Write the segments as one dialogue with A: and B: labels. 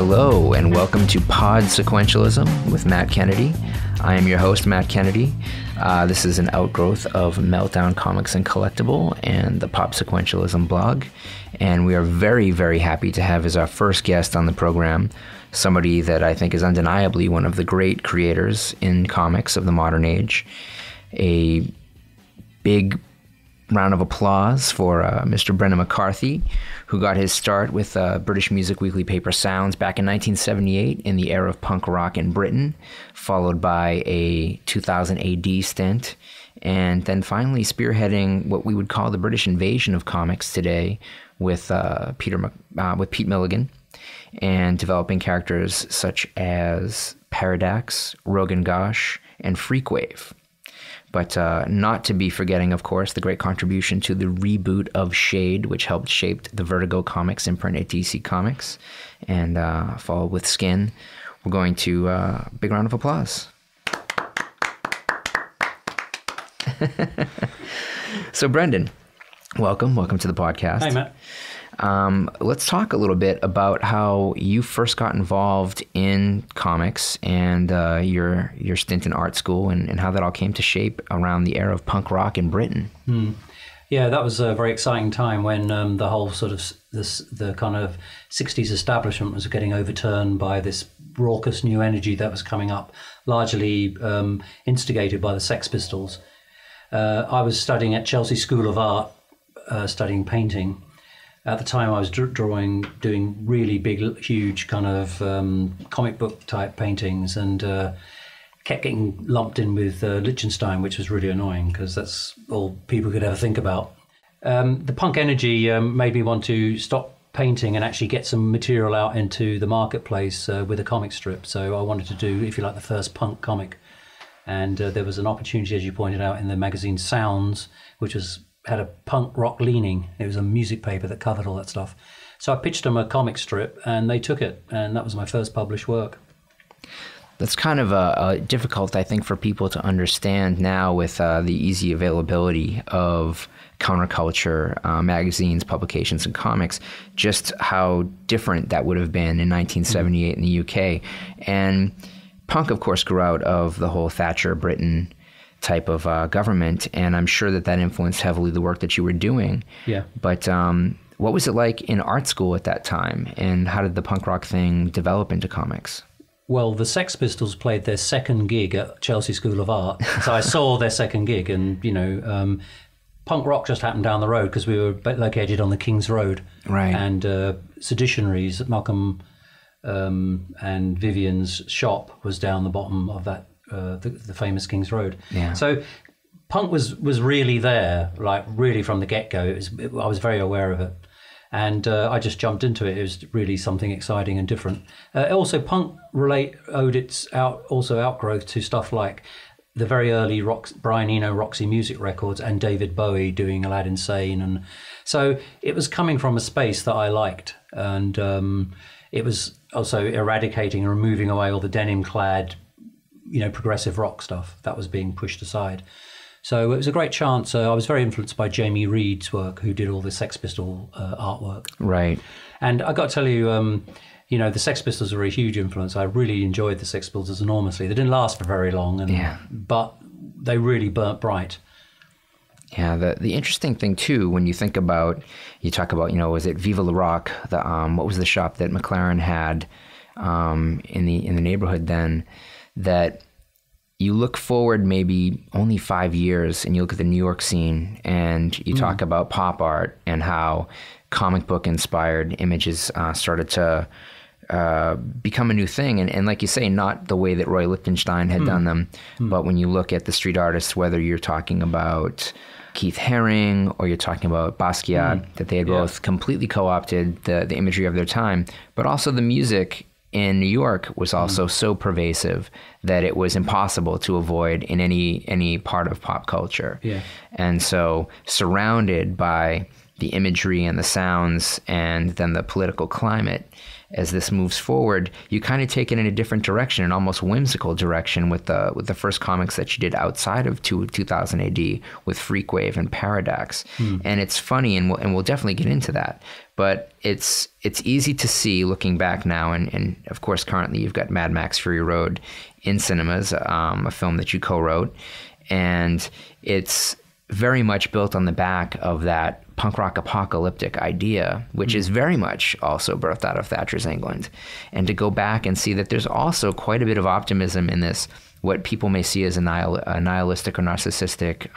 A: Hello, and welcome to Pod Sequentialism with Matt Kennedy. I am your host, Matt Kennedy. This is an outgrowth of Meltdown Comics and Collectible and the Pop Sequentialism blog. And we are very, very happy to have as our first guest on the program somebody that I think is undeniably one of the great creators in comics of the modern age. A big round of applause for Mr. Brendan McCarthy, who got his start with British music weekly paper Sounds back in 1978 in the era of punk rock in Britain, followed by a 2000 AD stint, and then finally spearheading what we would call the British invasion of comics today with Pete Milligan, and developing characters such as Paradox, Rogan Gosh, and Freakwave. But not to be forgetting, of course, the great contribution to the reboot of Shade, which helped shape the Vertigo comics imprint at DC Comics, and followed with Skin. We're going to big round of applause. So, Brendan, welcome to the podcast.
B: Hi, Matt.
A: Let's talk a little bit about how you first got involved in comics and your stint in art school and how that all came to shape around the era of punk rock in Britain.
B: Yeah, that was a very exciting time when the whole sort of the kind of 60s establishment was getting overturned by this raucous new energy that was coming up, largely instigated by the Sex Pistols. I was studying at Chelsea School of Art, studying painting. At the time, I was doing really big, huge kind of comic book type paintings, and kept getting lumped in with Lichtenstein, which was really annoying because that's all people could ever think about. The punk energy made me want to stop painting and actually get some material out into the marketplace with a comic strip. So I wanted to do, if you like, the first punk comic. And there was an opportunity, as you pointed out, in the magazine Sounds, which had a punk rock leaning. It was a music paper that covered all that stuff. So I pitched them a comic strip and they took it, and that was my first published work.
A: That's kind of difficult, I think, for people to understand now with the easy availability of counterculture magazines, publications, and comics, just how different that would have been in 1978 in the UK. And punk, of course, grew out of the whole Thatcher Britain type of government, and I'm sure that influenced heavily the work that you were doing.
B: Yeah.
A: But what was it like in art school at that time, and how did the punk rock thing develop into comics?
B: Well, the Sex Pistols played their second gig at Chelsea School of Art, so I saw their second gig, and punk rock just happened down the road because we were located on the King's Road.
A: Right.
B: And Seditionaries, Malcolm and Vivian's shop was down the bottom of that. The famous King's Road.
A: Yeah.
B: So punk was really there, like really from the get-go. I was very aware of it. And I just jumped into it. It was really something exciting and different. Also, punk owed its outgrowth to stuff like the very early Brian Eno Roxy Music records and David Bowie doing Aladdin Sane. And so it was coming from a space that I liked. And it was also eradicating and removing away all the denim-clad progressive rock stuff that was being pushed aside. So it was a great chance. I was very influenced by Jamie Reed's work, who did all the Sex Pistol artwork.
A: Right.
B: And I got to tell you, the Sex Pistols were a huge influence. I really enjoyed the Sex Pistols enormously. They didn't last for very long, but they really burnt bright.
A: Yeah, the interesting thing too, when you talk about, was it Viva La Rock? What was the shop that McLaren had in the neighborhood then? That you look forward maybe only 5 years and you look at the New York scene and you talk about pop art and how comic book inspired images started to become a new thing. And like you say, not the way that Roy Lichtenstein had done them, but when you look at the street artists, whether you're talking about Keith Haring or you're talking about Basquiat, that they had both completely co-opted the imagery of their time, but also the music in New York was also so pervasive that it was impossible to avoid in any part of pop culture.
B: Yeah.
A: And so surrounded by the imagery and the sounds and then the political climate, as this moves forward, you kind of take it in a different direction, an almost whimsical direction with the first comics that you did outside of 2000 AD with Freakwave and Paradox. And it's funny, and we'll definitely get into that. but it's easy to see looking back now, and of course currently you've got Mad Max Fury Road in cinemas, a film that you co-wrote, and it's very much built on the back of that punk rock apocalyptic idea, which is very much also birthed out of Thatcher's England. And to go back and see that there's also quite a bit of optimism in this, what people may see as a nihilistic or narcissistic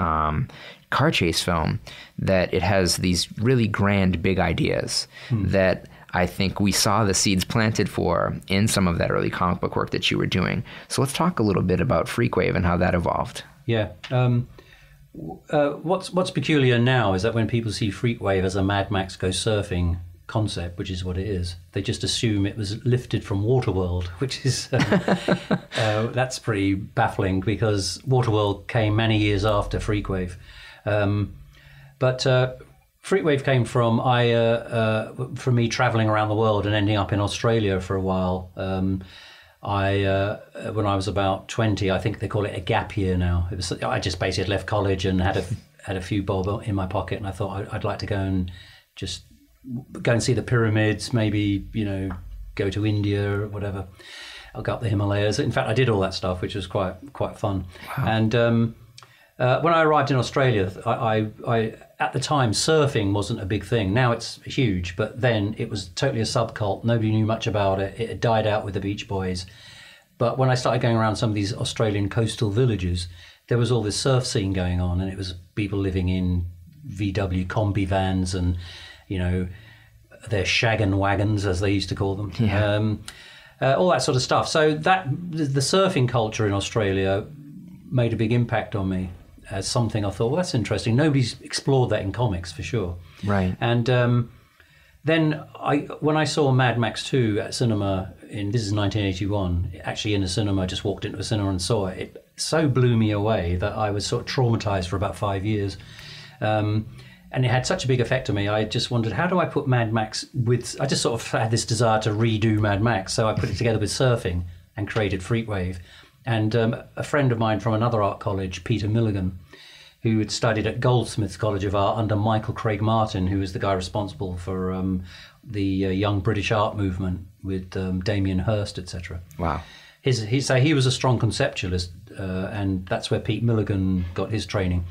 A: car chase film, that it has these really grand, big ideas that I think we saw the seeds planted for in some of that early comic book work that you were doing. So let's talk a little bit about Freakwave and how that evolved.
B: Yeah. What's peculiar now is that when people see Freakwave as a Mad Max Go Surfing concept, which is what it is, they just assume it was lifted from Waterworld, which is that's pretty baffling, because Waterworld came many years after Freakwave. But Freakwave came from from me traveling around the world and ending up in Australia for a while. When I was about 20, I think they call it a gap year now. I just basically had left college and had a few bob in my pocket, and I thought I'd like to go and just go and see the pyramids, maybe, go to India or whatever. I'll go up the Himalayas. In fact, I did all that stuff, which was quite fun. Wow. And when I arrived in Australia, I at the time, surfing wasn't a big thing. Now it's huge, but then it was totally a subcult. Nobody knew much about it. It had died out with the Beach Boys. But when I started going around some of these Australian coastal villages, there was all this surf scene going on, and it was people living in VW combi vans and, their shaggin' wagons, as they used to call them. Yeah. All that sort of stuff. So the surfing culture in Australia made a big impact on me as something I thought, well, that's interesting. Nobody's explored that in comics for sure. Right. And then when I saw Mad Max 2 at cinema, this is 1981, actually in a cinema, I just walked into a cinema and saw it. It so blew me away that I was sort of traumatized for about 5 years. And it had such a big effect on me. I just wondered, how do I put Mad Max I just sort of had this desire to redo Mad Max. So I put it together with surfing and created Freakwave. And a friend of mine from another art college, Peter Milligan, who had studied at Goldsmiths College of Art under Michael Craig Martin, who was the guy responsible for the young British art movement with Damien Hirst, etc. Wow. He was a strong conceptualist, and that's where Pete Milligan got his training.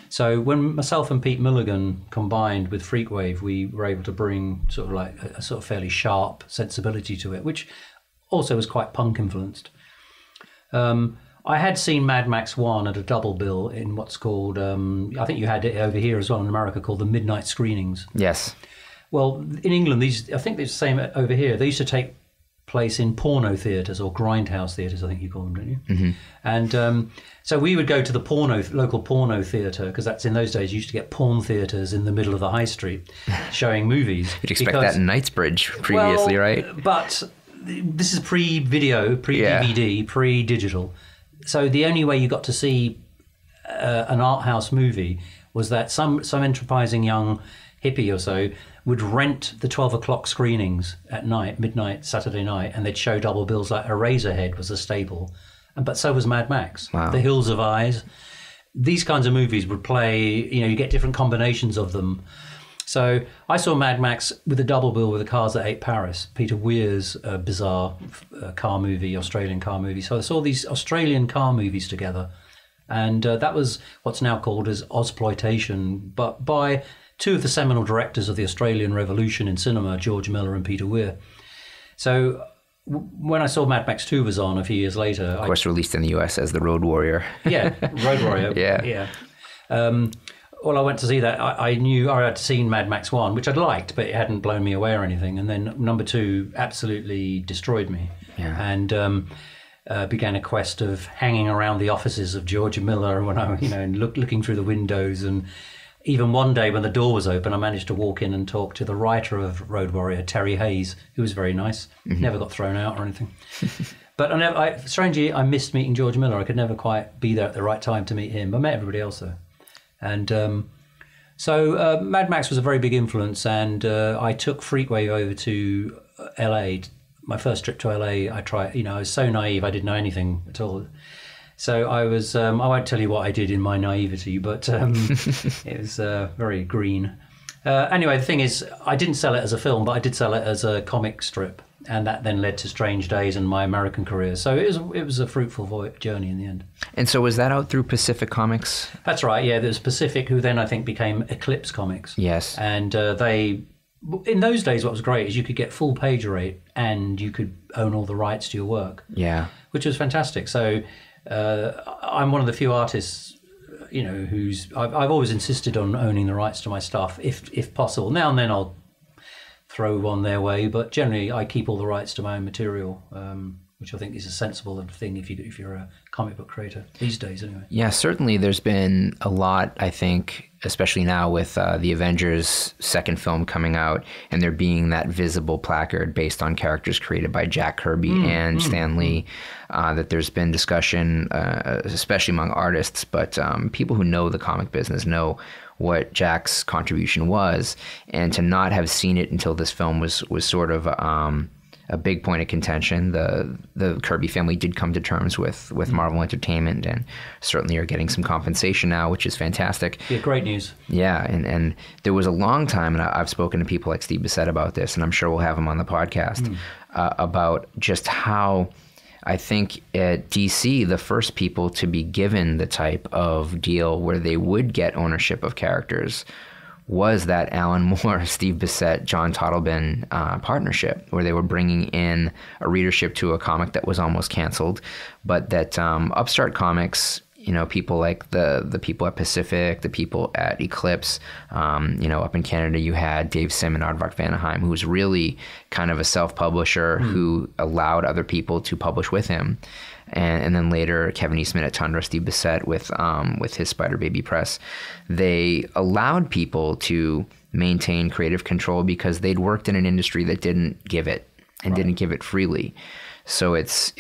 B: So when myself and Pete Milligan combined with Freakwave, we were able to bring sort of like a sort of fairly sharp sensibility to it, which also was quite punk influenced. I had seen Mad Max 1 at a double bill in what's called, I think you had it over here as well in America, called the midnight screenings. Yes. Well, in England, I think they're the same over here. They used to take place in porno theatres or grindhouse theatres, I think you call them, don't you? Mm-hmm. And so we would go to the local porno theatre, because that's in those days you used to get porn theatres in the middle of the high street showing movies. You'd expect that in Knightsbridge previously, right? But this is pre-video, pre-DVD, pre-digital. So the only way you got to see an art house movie was that some enterprising young hippie or so would rent the 12 o'clock screenings at night, midnight, Saturday night, and they'd show double bills. Like Eraserhead was a staple, but so was Mad Max. Wow. The Hills of Eyes. These kinds of movies would play, you get different combinations of them. So I saw Mad Max with a double bill with The Cars That Ate Paris, Peter Weir's bizarre car movie, Australian car movie. So I saw these Australian car movies together, and that was what's now called as Ozploitation, but by two of the seminal directors of the Australian Revolution in cinema, George Miller and Peter Weir. So when I saw Mad Max 2 was on a few years later... Of course, released in the US as The Road Warrior. Yeah, Road Warrior. Yeah. Well, I went to see that. I knew I had seen Mad Max 1, which I'd liked, but it hadn't blown me away or anything. And then number 2 absolutely destroyed me. Yeah. And began a quest of hanging around the offices of George Miller when I, and looking through the windows. And even one day when the door was open, I managed to walk in and talk to the writer of Road Warrior, Terry Hayes, who was very nice. Mm-hmm. Never got thrown out or anything. But strangely, I missed meeting George Miller. I could never quite be there at the right time to meet him. I met everybody else though. And so Mad Max was a very big influence, and I took Freakwave over to LA. My first trip to LA, I was so naive, I didn't know anything at all. So I was, I won't tell you what I did in my naivety, but it was very green. Anyway, the thing is, I didn't sell it as a film, but I did sell it as a comic strip, and that then led to Strange Days and my American career. So it was a fruitful journey in the end.
A: And so was that out through Pacific Comics?
B: That's right, yeah. There was Pacific, who then I think became Eclipse Comics.
A: Yes.
B: And they, in those days, what was great is you could get full page rate and you could own all the rights to your work.
A: Yeah.
B: Which was fantastic. So I'm one of the few artists, I've always insisted on owning the rights to my stuff, if possible. Now and then I'll throw one their way, but generally I keep all the rights to my own material, which I think is a sensible thing if you're a comic book creator these days, anyway.
A: Yeah, certainly. There's been a lot, I think, especially now with the Avengers second film coming out, and there being that visible placard based on characters created by Jack Kirby and Stan Lee, that there's been discussion, especially among artists, but people who know the comic business know what Jack's contribution was, and to not have seen it until this film was sort of a big point of contention. The Kirby family did come to terms with Marvel Entertainment, and certainly are getting some compensation now, which is fantastic.
B: Yeah, great news.
A: Yeah, and there was a long time, and I've spoken to people like Steve Bissett about this, and I'm sure we'll have him on the podcast, about just how I think at DC, the first people to be given the type of deal where they would get ownership of characters was that Alan Moore, Steve Bissett, John Totleben partnership, where they were bringing in a readership to a comic that was almost canceled, but that upstart comics, people like the people at Pacific, the people at Eclipse, up in Canada, you had Dave Sim and Aardvark Vanaheim, who was really kind of a self-publisher who allowed other people to publish with him. And then later, Kevin Eastman at Tundra, Steve Bissett with his Spider Baby Press. They allowed people to maintain creative control because they'd worked in an industry that didn't give it and didn't give it freely. So it's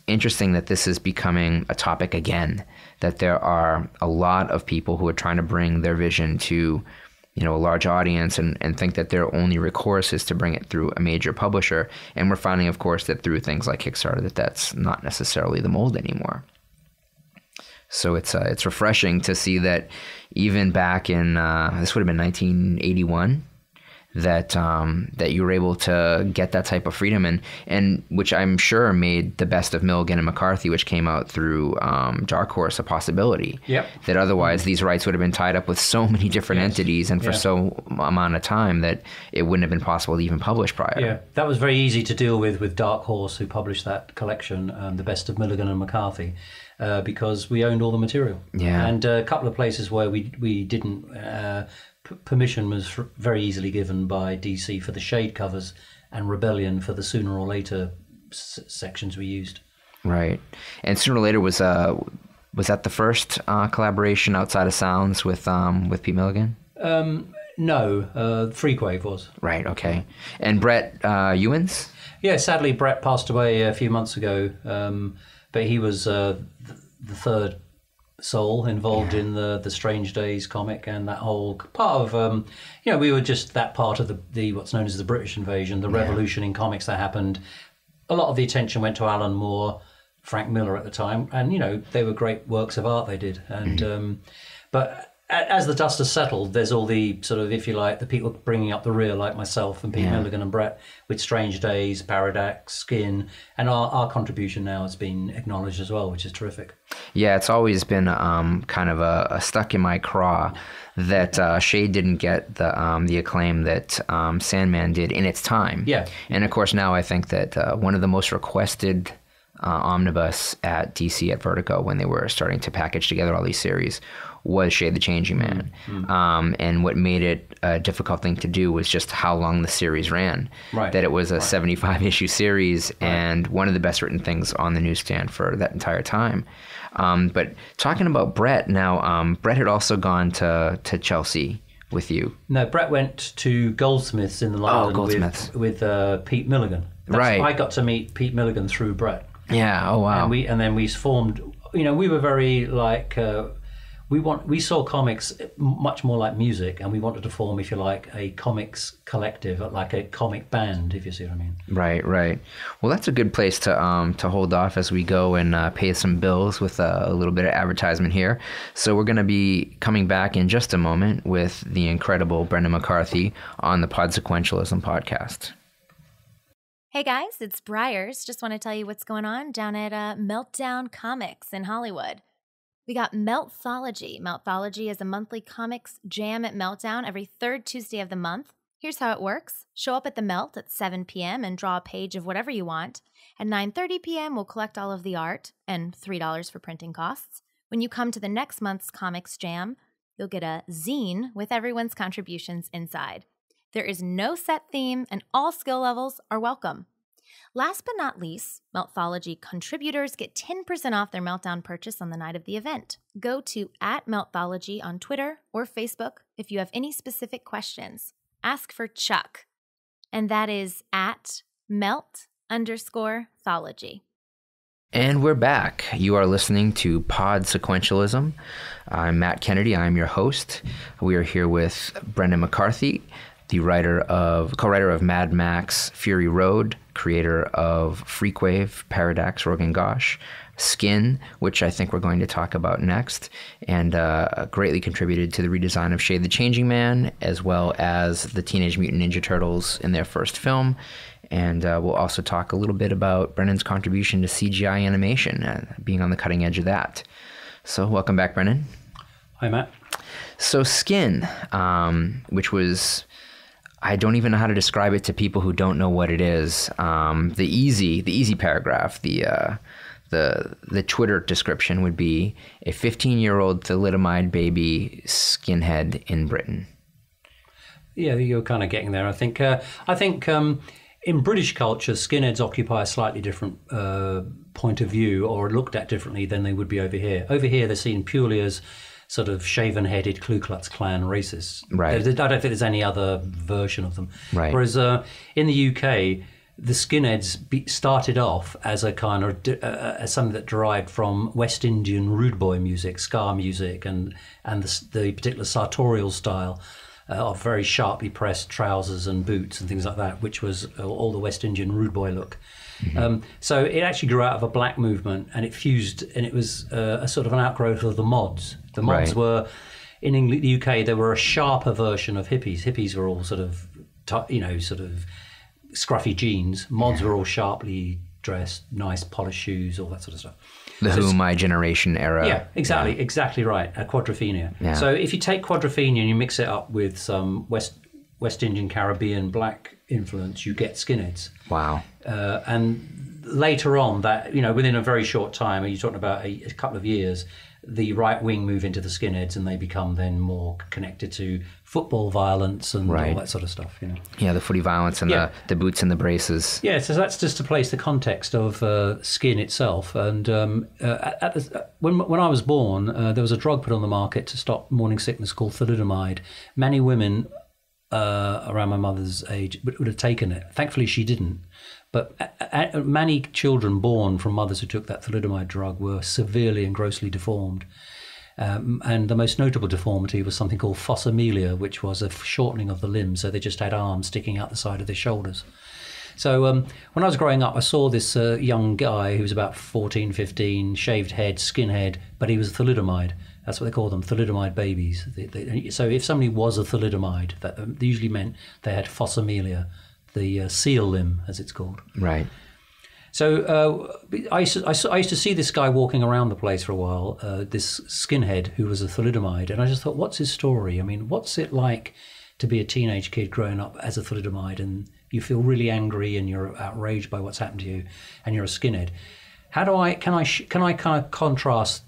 A: interesting that this is becoming a topic again, that there are a lot of people who are trying to bring their vision to a large audience and think that their only recourse is to bring it through a major publisher. And we're finding, of course, that through things like Kickstarter, that's not necessarily the mold anymore. So it's refreshing to see that even back in, this would have been 1981, that you were able to get that type of freedom, and which I'm sure made the best of Milligan and McCarthy, which came out through Dark Horse, a possibility. Yep. That otherwise these rights would have been tied up with so many different entities and for so amount of time that it wouldn't have been possible to even publish prior.
B: Yeah, that was very easy to deal with Dark Horse, who published that collection, the best of Milligan and McCarthy, because we owned all the material. Yeah. And a couple of places where we didn't... permission was very easily given by DC for the shade covers, and Rebellion for the sooner or later sections we used. Right. And Sooner or Later was that the first collaboration outside of Sounds with Pete Milligan? No, Freakwave was. Right. Okay. And Brett Ewins? Yeah. Sadly, Brett passed away a few months ago, but he was the third soul involved in the Strange Days comic, and that whole part of we were just that part of the what's known as the British invasion, the revolution in comics that happened. A lot of the attention went to Alan Moore, Frank Miller at the time, and they were great works of art they did, and but as the dust has settled, there's all the sort of, if you like, the people bringing up the rear, like myself and Pete Milligan and Brett, with Strange Days, Paradox, Skin, and our contribution now has been acknowledged as well, which is terrific. Yeah, it's always been kind of a stuck in my craw that Shade didn't get the acclaim that Sandman did in its time. Yeah. And of course now I think that one of the most requested omnibus at DC at Vertigo, when they were starting to package together all these series, was Shade the Changing Man. And what made it a difficult thing to do was just how long the series ran. Right. That it was a 75-issue series and one of the best written things on the newsstand for that entire time. But talking about Brett now, Brett had also gone to Chelsea with you. No, Brett went to Goldsmiths in London with Pete Milligan. Right. I got to meet Pete Milligan through Brett. Yeah. Oh wow. And then we formed. We were very we saw comics much more like music, and we wanted to form, if you like, a comics collective, like a comic band, if you see what I mean.
A: Right. Well, that's a good place to hold off as we go and pay some bills with a little bit of advertisement here. So we're going to be coming back in just a moment with the incredible Brendan McCarthy on the Pod Sequentialism podcast.
C: Hey guys, it's Briars. Just want to tell you what's going on down at Meltdown Comics in Hollywood. We got Meltthology. Meltthology is a monthly comics jam at Meltdown every third Tuesday of the month. Here's how it works. Show up at the Melt at 7 p.m. and draw a page of whatever you want. At 9:30 p.m., we'll collect all of the art and $3 for printing costs. When you come to the next month's comics jam, you'll get a zine with everyone's contributions inside. There is no set theme, and all skill levels are welcome. Last but not least, Meltthology contributors get 10% off their Meltdown purchase on the night of the event. Go to @Meltthology on Twitter or Facebook if you have any specific questions. Ask for Chuck, and that is @Melt_thology.
A: And we're back. You are listening to Pod Sequentialism. I'm Matt Kennedy. I'm your host. We are here with Brendan McCarthy, the co-writer of Mad Max Fury Road, creator of Freakwave, Paradox, Rogan Gosh, Skin, which I think we're going to talk about next, and greatly contributed to the redesign of Shade the Changing Man, as well as the Teenage Mutant Ninja Turtles in their first film. And we'll also talk a little bit about Brendan's contribution to CGI animation, being on the cutting edge of that. So welcome back, Brendan.
B: Hi, Matt.
A: So Skin, which was... I don't even know how to describe it to people who don't know what it is. The easy paragraph, the Twitter description would be a 15-year-old thalidomide baby skinhead in Britain.
B: Yeah, you're kind of getting there. I think in British culture, skinheads occupy a slightly different point of view, or looked at differently than they would be over here. Over here, they're seen purely as sort of shaven-headed Ku Klux Klan racists.
A: Right.
B: I don't think there's any other version of them.
A: Right.
B: Whereas in the UK, the skinheads started off as a kind of as something that derived from West Indian rude boy music, ska music, and the particular sartorial style of very sharply pressed trousers and boots and things like that, which was all the West Indian rude boy look. Mm-hmm. So it actually grew out of a black movement, and it fused, and it was a sort of an outgrowth of the mods. The mods were, in England, the UK, they were a sharper version of hippies. Hippies were all sort of scruffy jeans. Mods were all sharply dressed, nice polished shoes, all that sort of stuff.
A: The Who, My Generation era.
B: Yeah, exactly right. Quadrophenia. Yeah. So if you take quadrophenia and you mix it up with some West Indian Caribbean black influence, you get skinheads.
A: Wow.
B: And later on, that within a very short time, you're talking about a couple of years, the right wing move into the skinheads, and they become then more connected to football violence and all that sort of stuff.
A: Yeah, the footy violence and the boots and the braces.
B: Yeah, so that's just to place the context of Skin itself. And when I was born, there was a drug put on the market to stop morning sickness called thalidomide. Many women around my mother's age would have taken it. Thankfully, she didn't. But many children born from mothers who took that thalidomide drug were severely and grossly deformed. And the most notable deformity was something called fossamelia, which was a shortening of the limbs. So they just had arms sticking out the side of their shoulders. So when I was growing up, I saw this young guy who was about 14, 15, shaved head, skinhead, but he was a thalidomide. That's what they call them, thalidomide babies. So if somebody was a thalidomide, that usually meant they had fossamelia, the seal limb, as it's called.
A: Right.
B: So I used to see this guy walking around the place for a while, this skinhead who was a thalidomide, and I just thought, what's his story? I mean, what's it like to be a teenage kid growing up as a thalidomide, and you feel really angry and you're outraged by what's happened to you, and you're a skinhead? Can I kind of contrast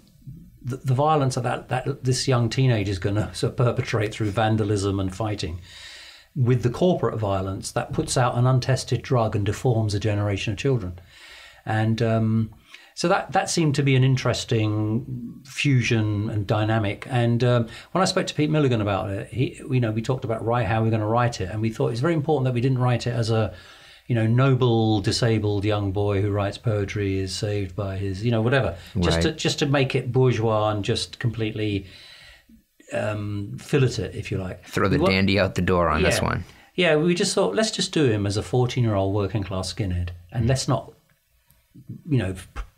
B: the violence that this young teenager is going to sort of perpetrate through vandalism and fighting with the corporate violence that puts out an untested drug and deforms a generation of children? And so that seemed to be an interesting fusion and dynamic. And when I spoke to Pete Milligan about it, we talked about how we're going to write it, and we thought it's very important that we didn't write it as a noble disabled young boy who writes poetry is saved by his, whatever, just to make it bourgeois and just completely fillet it, if you like.
A: Throw the dandy out the door on this one.
B: Yeah, we just thought, let's just do him as a 14-year-old working class skinhead, and let's not,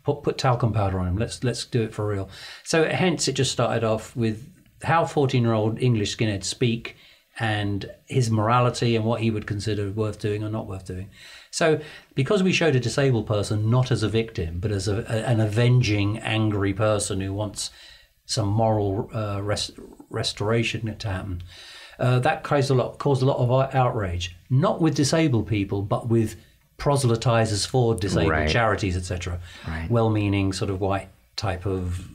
B: put talcum powder on him. Let's do it for real. So hence it just started off with how 14-year-old English skinheads speak and his morality and what he would consider worth doing or not worth doing. So because we showed a disabled person not as a victim, but as an avenging, angry person who wants some moral restoration to happen, that caused a lot of outrage, not with disabled people, but with proselytizers for disabled charities, etc. Well-meaning sort of white type of,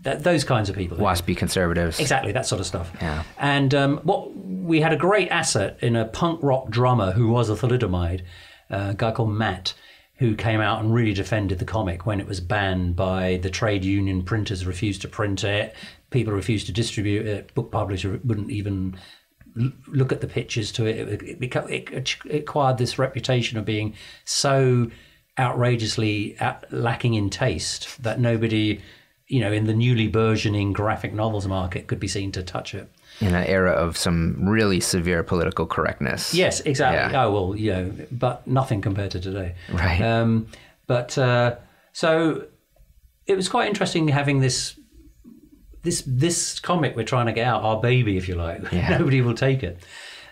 B: those kinds of people.
A: Waspy conservatives.
B: Exactly, that sort of stuff.
A: Yeah.
B: And we had a great asset in a punk rock drummer who was a thalidomide, a guy called Matt, who came out and really defended the comic when it was banned by the trade union. Printers refused to print it. People refused to distribute it. Book publisher wouldn't even look at the pictures to it. It acquired this reputation of being so outrageously lacking in taste that nobody, in the newly burgeoning graphic novels market could be seen to touch it.
A: In an era of some really severe political correctness.
B: Yes, exactly. Yeah. Oh, well, but nothing compared to today.
A: Right.
B: So it was quite interesting having this comic we're trying to get out, our baby, if you like. Nobody will take it.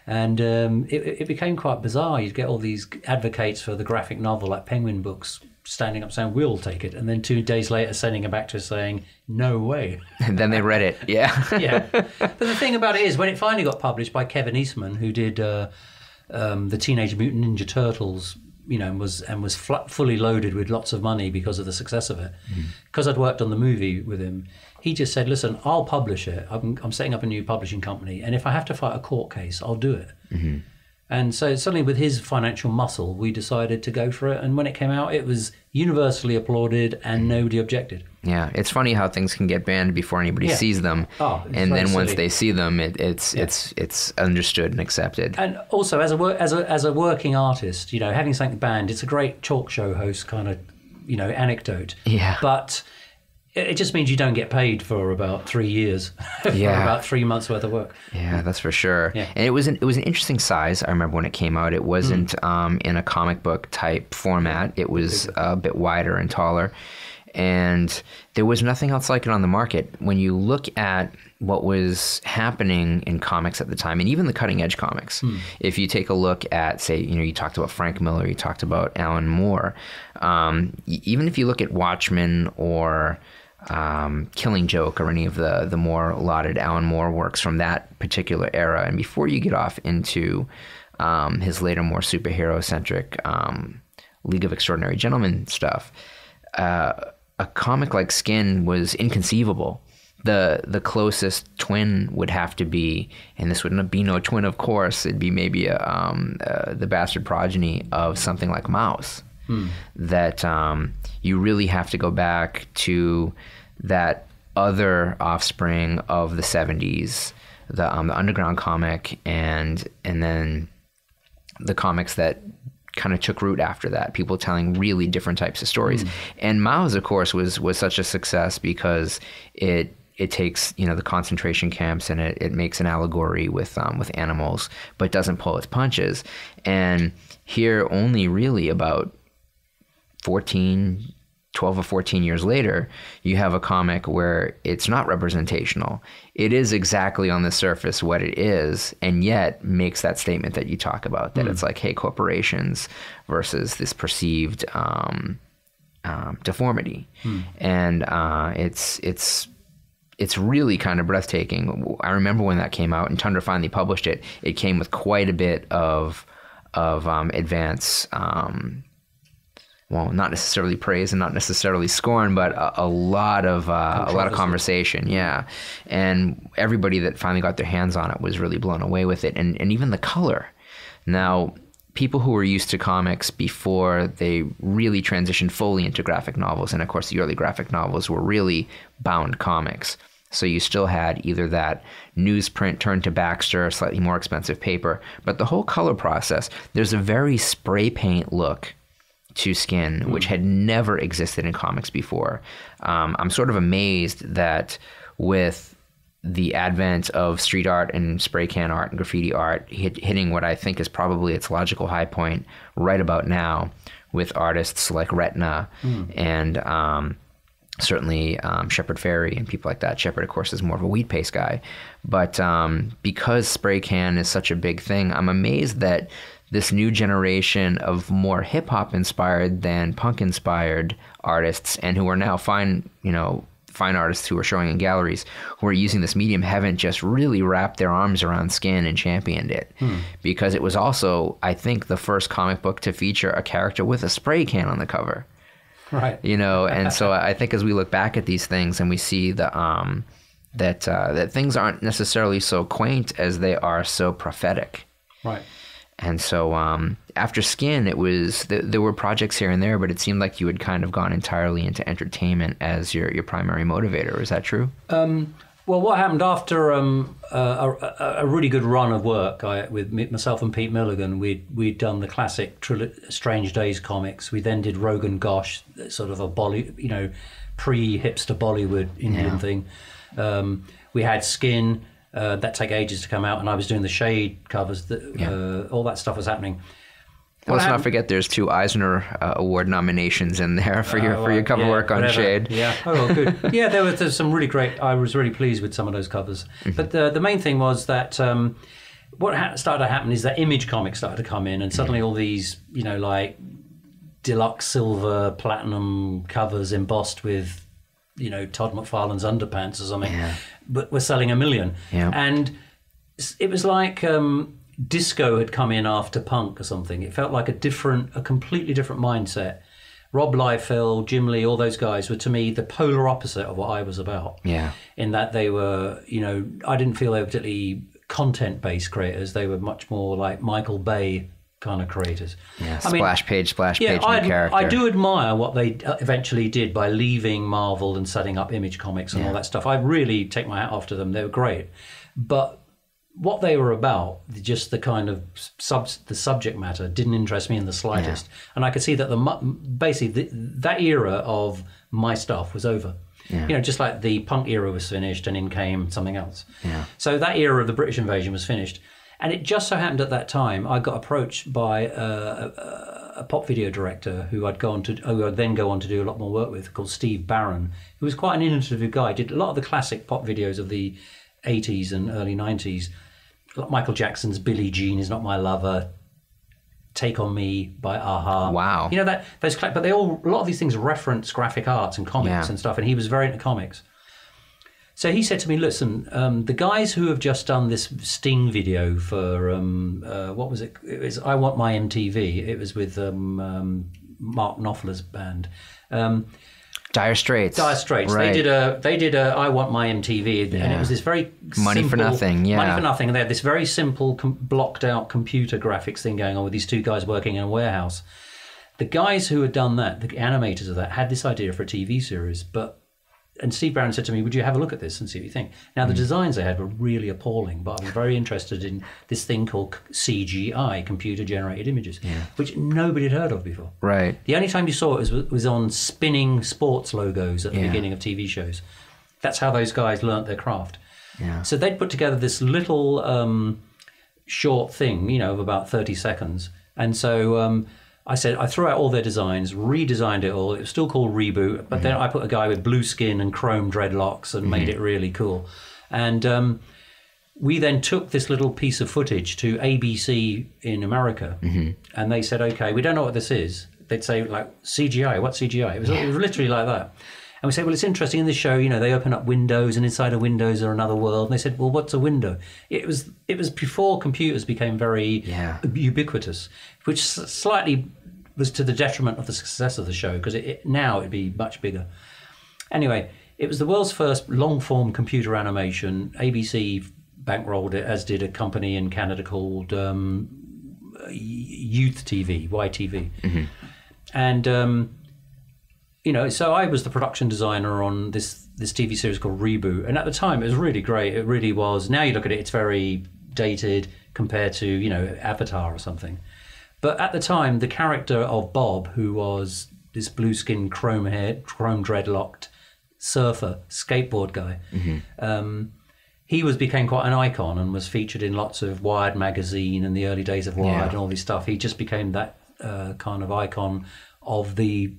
B: And it became quite bizarre. You'd get all these advocates for the graphic novel, like Penguin Books, standing up saying, we'll take it. And then 2 days later sending it back to us saying, no way. And
A: then they read it. Yeah.
B: But the thing about it is, when it finally got published by Kevin Eastman, who did the Teenage Mutant Ninja Turtles, and was fully loaded with lots of money because of the success of it. Because I'd worked on the movie with him, he just said, listen, I'll publish it. I'm setting up a new publishing company. And if I have to fight a court case, I'll do it. Mm-hmm. And so suddenly with his financial muscle, we decided to go for it. And when it came out, it was universally applauded and nobody objected.
A: Yeah, it's funny how things can get banned before anybody sees them. And then once they see them, it's understood and accepted.
B: And also, as a working artist, having something banned, it's a great talk show host kind of, anecdote.
A: Yeah.
B: But it just means you don't get paid for about 3 years, for about 3 months worth of work.
A: Yeah, that's for sure. Yeah. And it was an interesting size. I remember when it came out, it wasn't in a comic book type format. It was a bit wider and taller. And there was nothing else like it on the market. When you look at what was happening in comics at the time, and even the cutting edge comics, if you take a look at, say, you talked about Frank Miller, you talked about Alan Moore, even if you look at Watchmen or Killing Joke or any of the more lauded Alan Moore works from that particular era, and before you get off into his later more superhero-centric League of Extraordinary Gentlemen stuff, a comic like Skin was inconceivable. The closest twin would have to be, and this wouldn't be no twin, of course, it'd be maybe the bastard progeny of something like Mouse. That you really have to go back to that other offspring of the 70s, the underground comic, and then the comics that kind of took root after that, people telling really different types of stories. And Mao's, of course, was such a success because it takes, the concentration camps and it makes an allegory with animals, but doesn't pull its punches. And here, only really about 12 or 14 years later, you have a comic where it's not representational. It is exactly on the surface what it is, and yet makes that statement that you talk about, that it's like, hey, corporations versus this perceived deformity. And it's really kind of breathtaking. I remember when that came out and Tundra finally published it, it came with quite a bit of advance, well, not necessarily praise and not necessarily scorn, but a lot of conversation, and everybody that finally got their hands on it was really blown away with it, and even the color. Now, people who were used to comics before they really transitioned fully into graphic novels, and of course the early graphic novels were really bound comics. So you still had either that newsprint turned to Baxter, slightly more expensive paper, but the whole color process, there's a very spray paint look to Skin, which had never existed in comics before. I'm sort of amazed that with the advent of street art and spray can art and graffiti art hitting what I think is probably its logical high point right about now with artists like Retina and certainly Shepard Fairey and people like that. Shepard, of course, is more of a wheat paste guy. But because spray can is such a big thing, I'm amazed that this new generation of more hip-hop inspired than punk inspired artists, and who are now fine artists who are showing in galleries who are using this medium, haven't just really wrapped their arms around Skin and championed it. Because it was also, I think, the first comic book to feature a character with a spray can on the cover.
B: Right.
A: And so I think as we look back at these things and we see that things aren't necessarily so quaint as they are so prophetic.
B: Right.
A: And so after Skin, it was there were projects here and there, but it seemed like you had kind of gone entirely into entertainment as your primary motivator. Is that true?
B: Well, what happened after a really good run of work with myself and Pete Milligan, we'd done the classic Strange Days comics. We then did Rogan Gosh, sort of a pre-hipster Bollywood Indian thing. We had Skin. That take ages to come out, and I was doing the Shade covers. All that stuff was happening.
A: Let's not forget there's 2 Eisner Award nominations in there for your cover work on Shade.
B: Yeah. Oh, good. Yeah, there's some really great. I was really pleased with some of those covers. But the main thing was that what started to happen is that Image Comics started to come in, and suddenly all these, like deluxe silver, platinum covers embossed with, Todd McFarlane's underpants or something, but we're selling 1 million. Yeah. And it was like disco had come in after punk or something. It felt like a completely different mindset. Rob Liefeld, Jim Lee, all those guys were, to me, the polar opposite of what I was about. Yeah. In that they were, I didn't feel they were particularly content-based creators. They were much more like Michael Bay kind of creators.
A: Yeah, splash page, new character.
B: I do admire what they eventually did by leaving Marvel and setting up Image Comics and all that stuff. I really take my hat off to them. They were great. But what they were about, just the kind of the subject matter, didn't interest me in the slightest. And I could see that basically that era of my stuff was over. Yeah. Just like the punk era was finished and in came something else. Yeah. So that era of the British invasion was finished. And it just so happened at that time, I got approached by a pop video director who I'd then go on to do a lot more work with, called Steve Barron, who was quite an innovative guy. Did a lot of the classic pop videos of the 80s and early 90s. Like Michael Jackson's Billie Jean Is Not My Lover, Take On Me by A-ha.
A: Wow.
B: But a lot of these things reference graphic arts and comics and stuff, and he was very into comics. So he said to me, listen, the guys who have just done this Sting video for, what was it? It was I Want My MTV. It was with Mark Knopfler's band.
A: Dire Straits.
B: Right. They did a I Want My MTV, and it was this very
A: Money
B: simple,
A: for Nothing,
B: Money for Nothing. And they had this very simple, blocked out computer graphics thing going on with these 2 guys working in a warehouse. The guys who had done that, the animators of that, had this idea for a TV series, and Steve Barron said to me, would you have a look at this and see what you think? Now, the designs they had were really appalling, but I was very interested in this thing called CGI, computer-generated images, which nobody had heard of before. Right. The only time you saw it was on spinning sports logos at the beginning of TV shows. That's how those guys learnt their craft. Yeah. So they'd put together this little short thing, of about 30 seconds. And so I threw out all their designs, redesigned it all. It was still called Reboot, but then I put a guy with blue skin and chrome dreadlocks and made it really cool. And we then took this little piece of footage to ABC in America, and they said, okay, we don't know what this is. They'd say, like, CGI, what's CGI? It was literally like that. And we said, well, it's interesting in this show, they open up windows, and inside of windows are another world. And they said, well, what's a window? It was before computers became very ubiquitous, which slightly was to the detriment of the success of the show, because now it'd be much bigger. Anyway, it was the world's first long-form computer animation. ABC bankrolled it, as did a company in Canada called Youth TV, YTV. And so I was the production designer on this TV series called Reboot, and at the time it was really great. It really was. Now you look at it, it's very dated compared to Avatar or something. But at the time, the character of Bob, who was this blue-skinned, chrome-haired, chrome-dreadlocked surfer, skateboard guy, he became quite an icon and was featured in lots of Wired magazine in the early days of Wired and all this stuff. He just became that kind of icon of the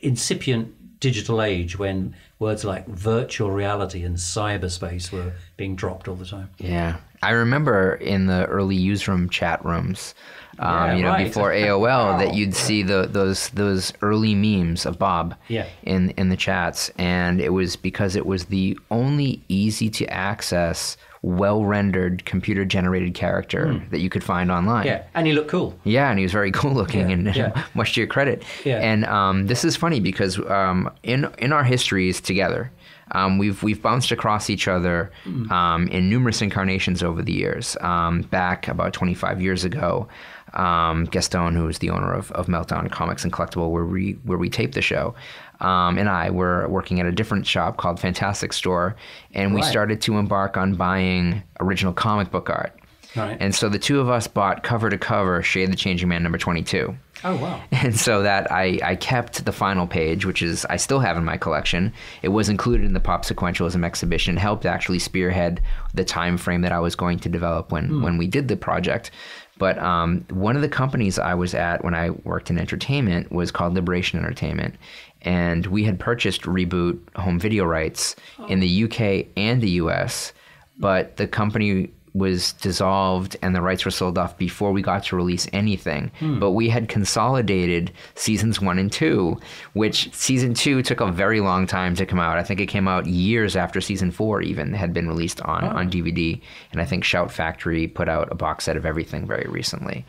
B: incipient digital age when words like virtual reality and cyberspace were being dropped all the time.
A: Yeah. I remember in the early newsroom chat rooms, before AOL, that you'd see those early memes of Bob in the chats, and it was because it was the only easy to access, well-rendered, computer-generated character that you could find online.
B: Yeah, and he looked cool.
A: Yeah, and he was very cool looking, and much to your credit. Yeah. And this is funny because in our histories together, we've bounced across each other in numerous incarnations over the years. Back about 25 years ago, Gaston, who is the owner of Meltdown Comics and Collectible, where we taped the show, and I were working at a different shop called Fantastic Store, and we started to embark on buying original comic book art.
B: Right.
A: And so the two of us bought cover to cover Shade the Changing Man number 22.
B: Oh, wow.
A: And so that I kept the final page, which is I still have in my collection. It was included in the Pop Sequentialism exhibition, helped actually spearhead the time frame that I was going to develop when we did the project. But one of the companies I was at when I worked in entertainment was called Liberation Entertainment. And we had purchased Reboot home video rights in the UK and the US, but the company was dissolved and the rights were sold off before we got to release anything. But we had consolidated seasons 1 and 2, which season 2 took a very long time to come out. I think it came out years after season 4 even had been released on DVD. And I think Shout Factory put out a box set of everything very recently.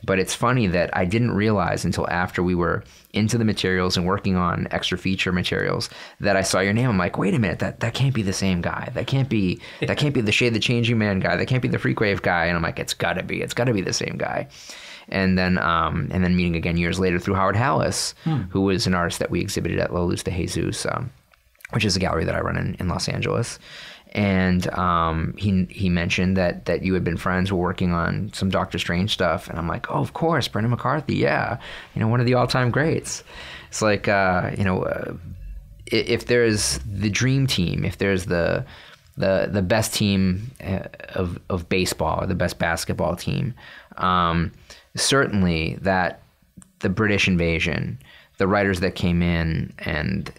A: But it's funny that I didn't realize until after we were into the materials and working on extra feature materials that I saw your name. I'm like, wait a minute, that can't be the same guy. That can't be the Shade the Changing Man guy. That can't be the Freakwave guy. And I'm like, it's gotta be the same guy. And then meeting again years later through Howard Hallis, who was an artist that we exhibited at La Luz de Jesus, which is a gallery that I run in Los Angeles. And he mentioned that you had been friends, were working on some Doctor Strange stuff, and I'm like, oh, of course, Brendan McCarthy, yeah, one of the all-time greats. It's like, if there's the dream team, if there's the best team of baseball or the best basketball team, certainly that the British invasion, the writers that came in, and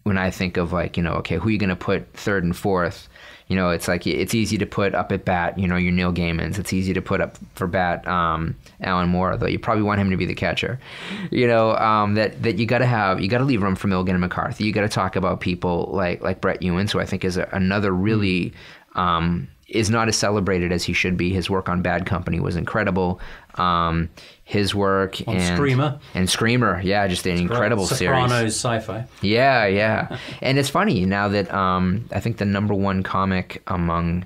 A: when I think of okay, who are you going to put third and fourth? It's like it's easy to put up at bat, your Neil Gaimans. It's easy to put up for bat Alan Moore, though you probably want him to be the catcher. That you got to leave room for Milligan and McCarthy. You got to talk about people like Brett Ewins, who I think is another really is not as celebrated as he should be. His work on Bad Company was incredible. His work
B: on Screamer,
A: yeah, just an incredible series.
B: Sopranos sci-fi.
A: Yeah. And it's funny now that I think the number one comic among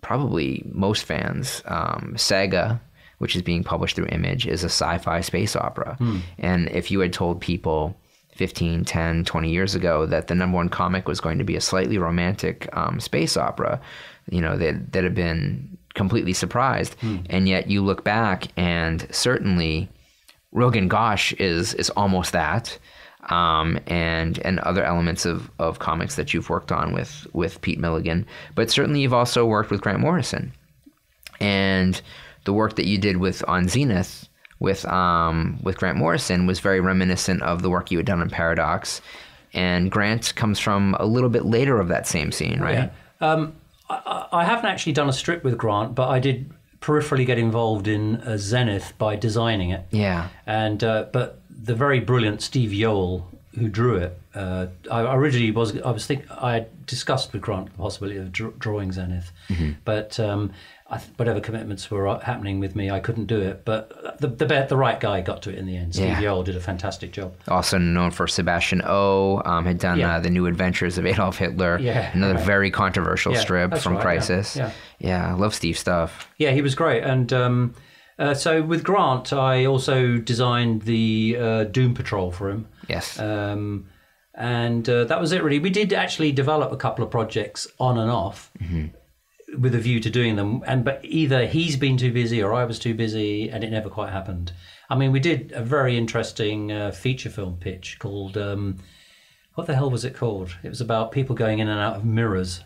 A: probably most fans, Saga, which is being published through Image, is a sci-fi space opera. And if you had told people 15, 10, 20 years ago that the number one comic was going to be a slightly romantic space opera, they'd have been completely surprised. And yet you look back and certainly Rogan Gosh is almost that. And other elements of comics that you've worked on with Pete Milligan. But certainly you've also worked with Grant Morrison. And the work that you did on Zenith with Grant Morrison was very reminiscent of the work you had done on Paradox. And Grant comes from a little bit later of that same scene, right?
B: Yeah. I haven't actually done a strip with Grant, but I did peripherally get involved in Zenith by designing it.
A: Yeah.
B: And but the very brilliant Steve Yoel, who drew it, I had discussed with Grant the possibility of drawing Zenith, but whatever commitments were happening with me, I couldn't do it. But the right guy got to it in the end. Steve Yoel did a fantastic job.
A: Also known for Sebastian O, had done The New Adventures of Adolf Hitler, another very controversial strip from Crisis. Yeah, I love Steve's stuff.
B: Yeah, he was great. And So with Grant, I also designed the Doom Patrol for him.
A: Yes.
B: And that was it, really. We did actually develop a couple of projects on and off with a view to doing them. But either he's been too busy or I was too busy, and it never quite happened. I mean, we did a very interesting feature film pitch called... what the hell was it called? It was about people going in and out of mirrors.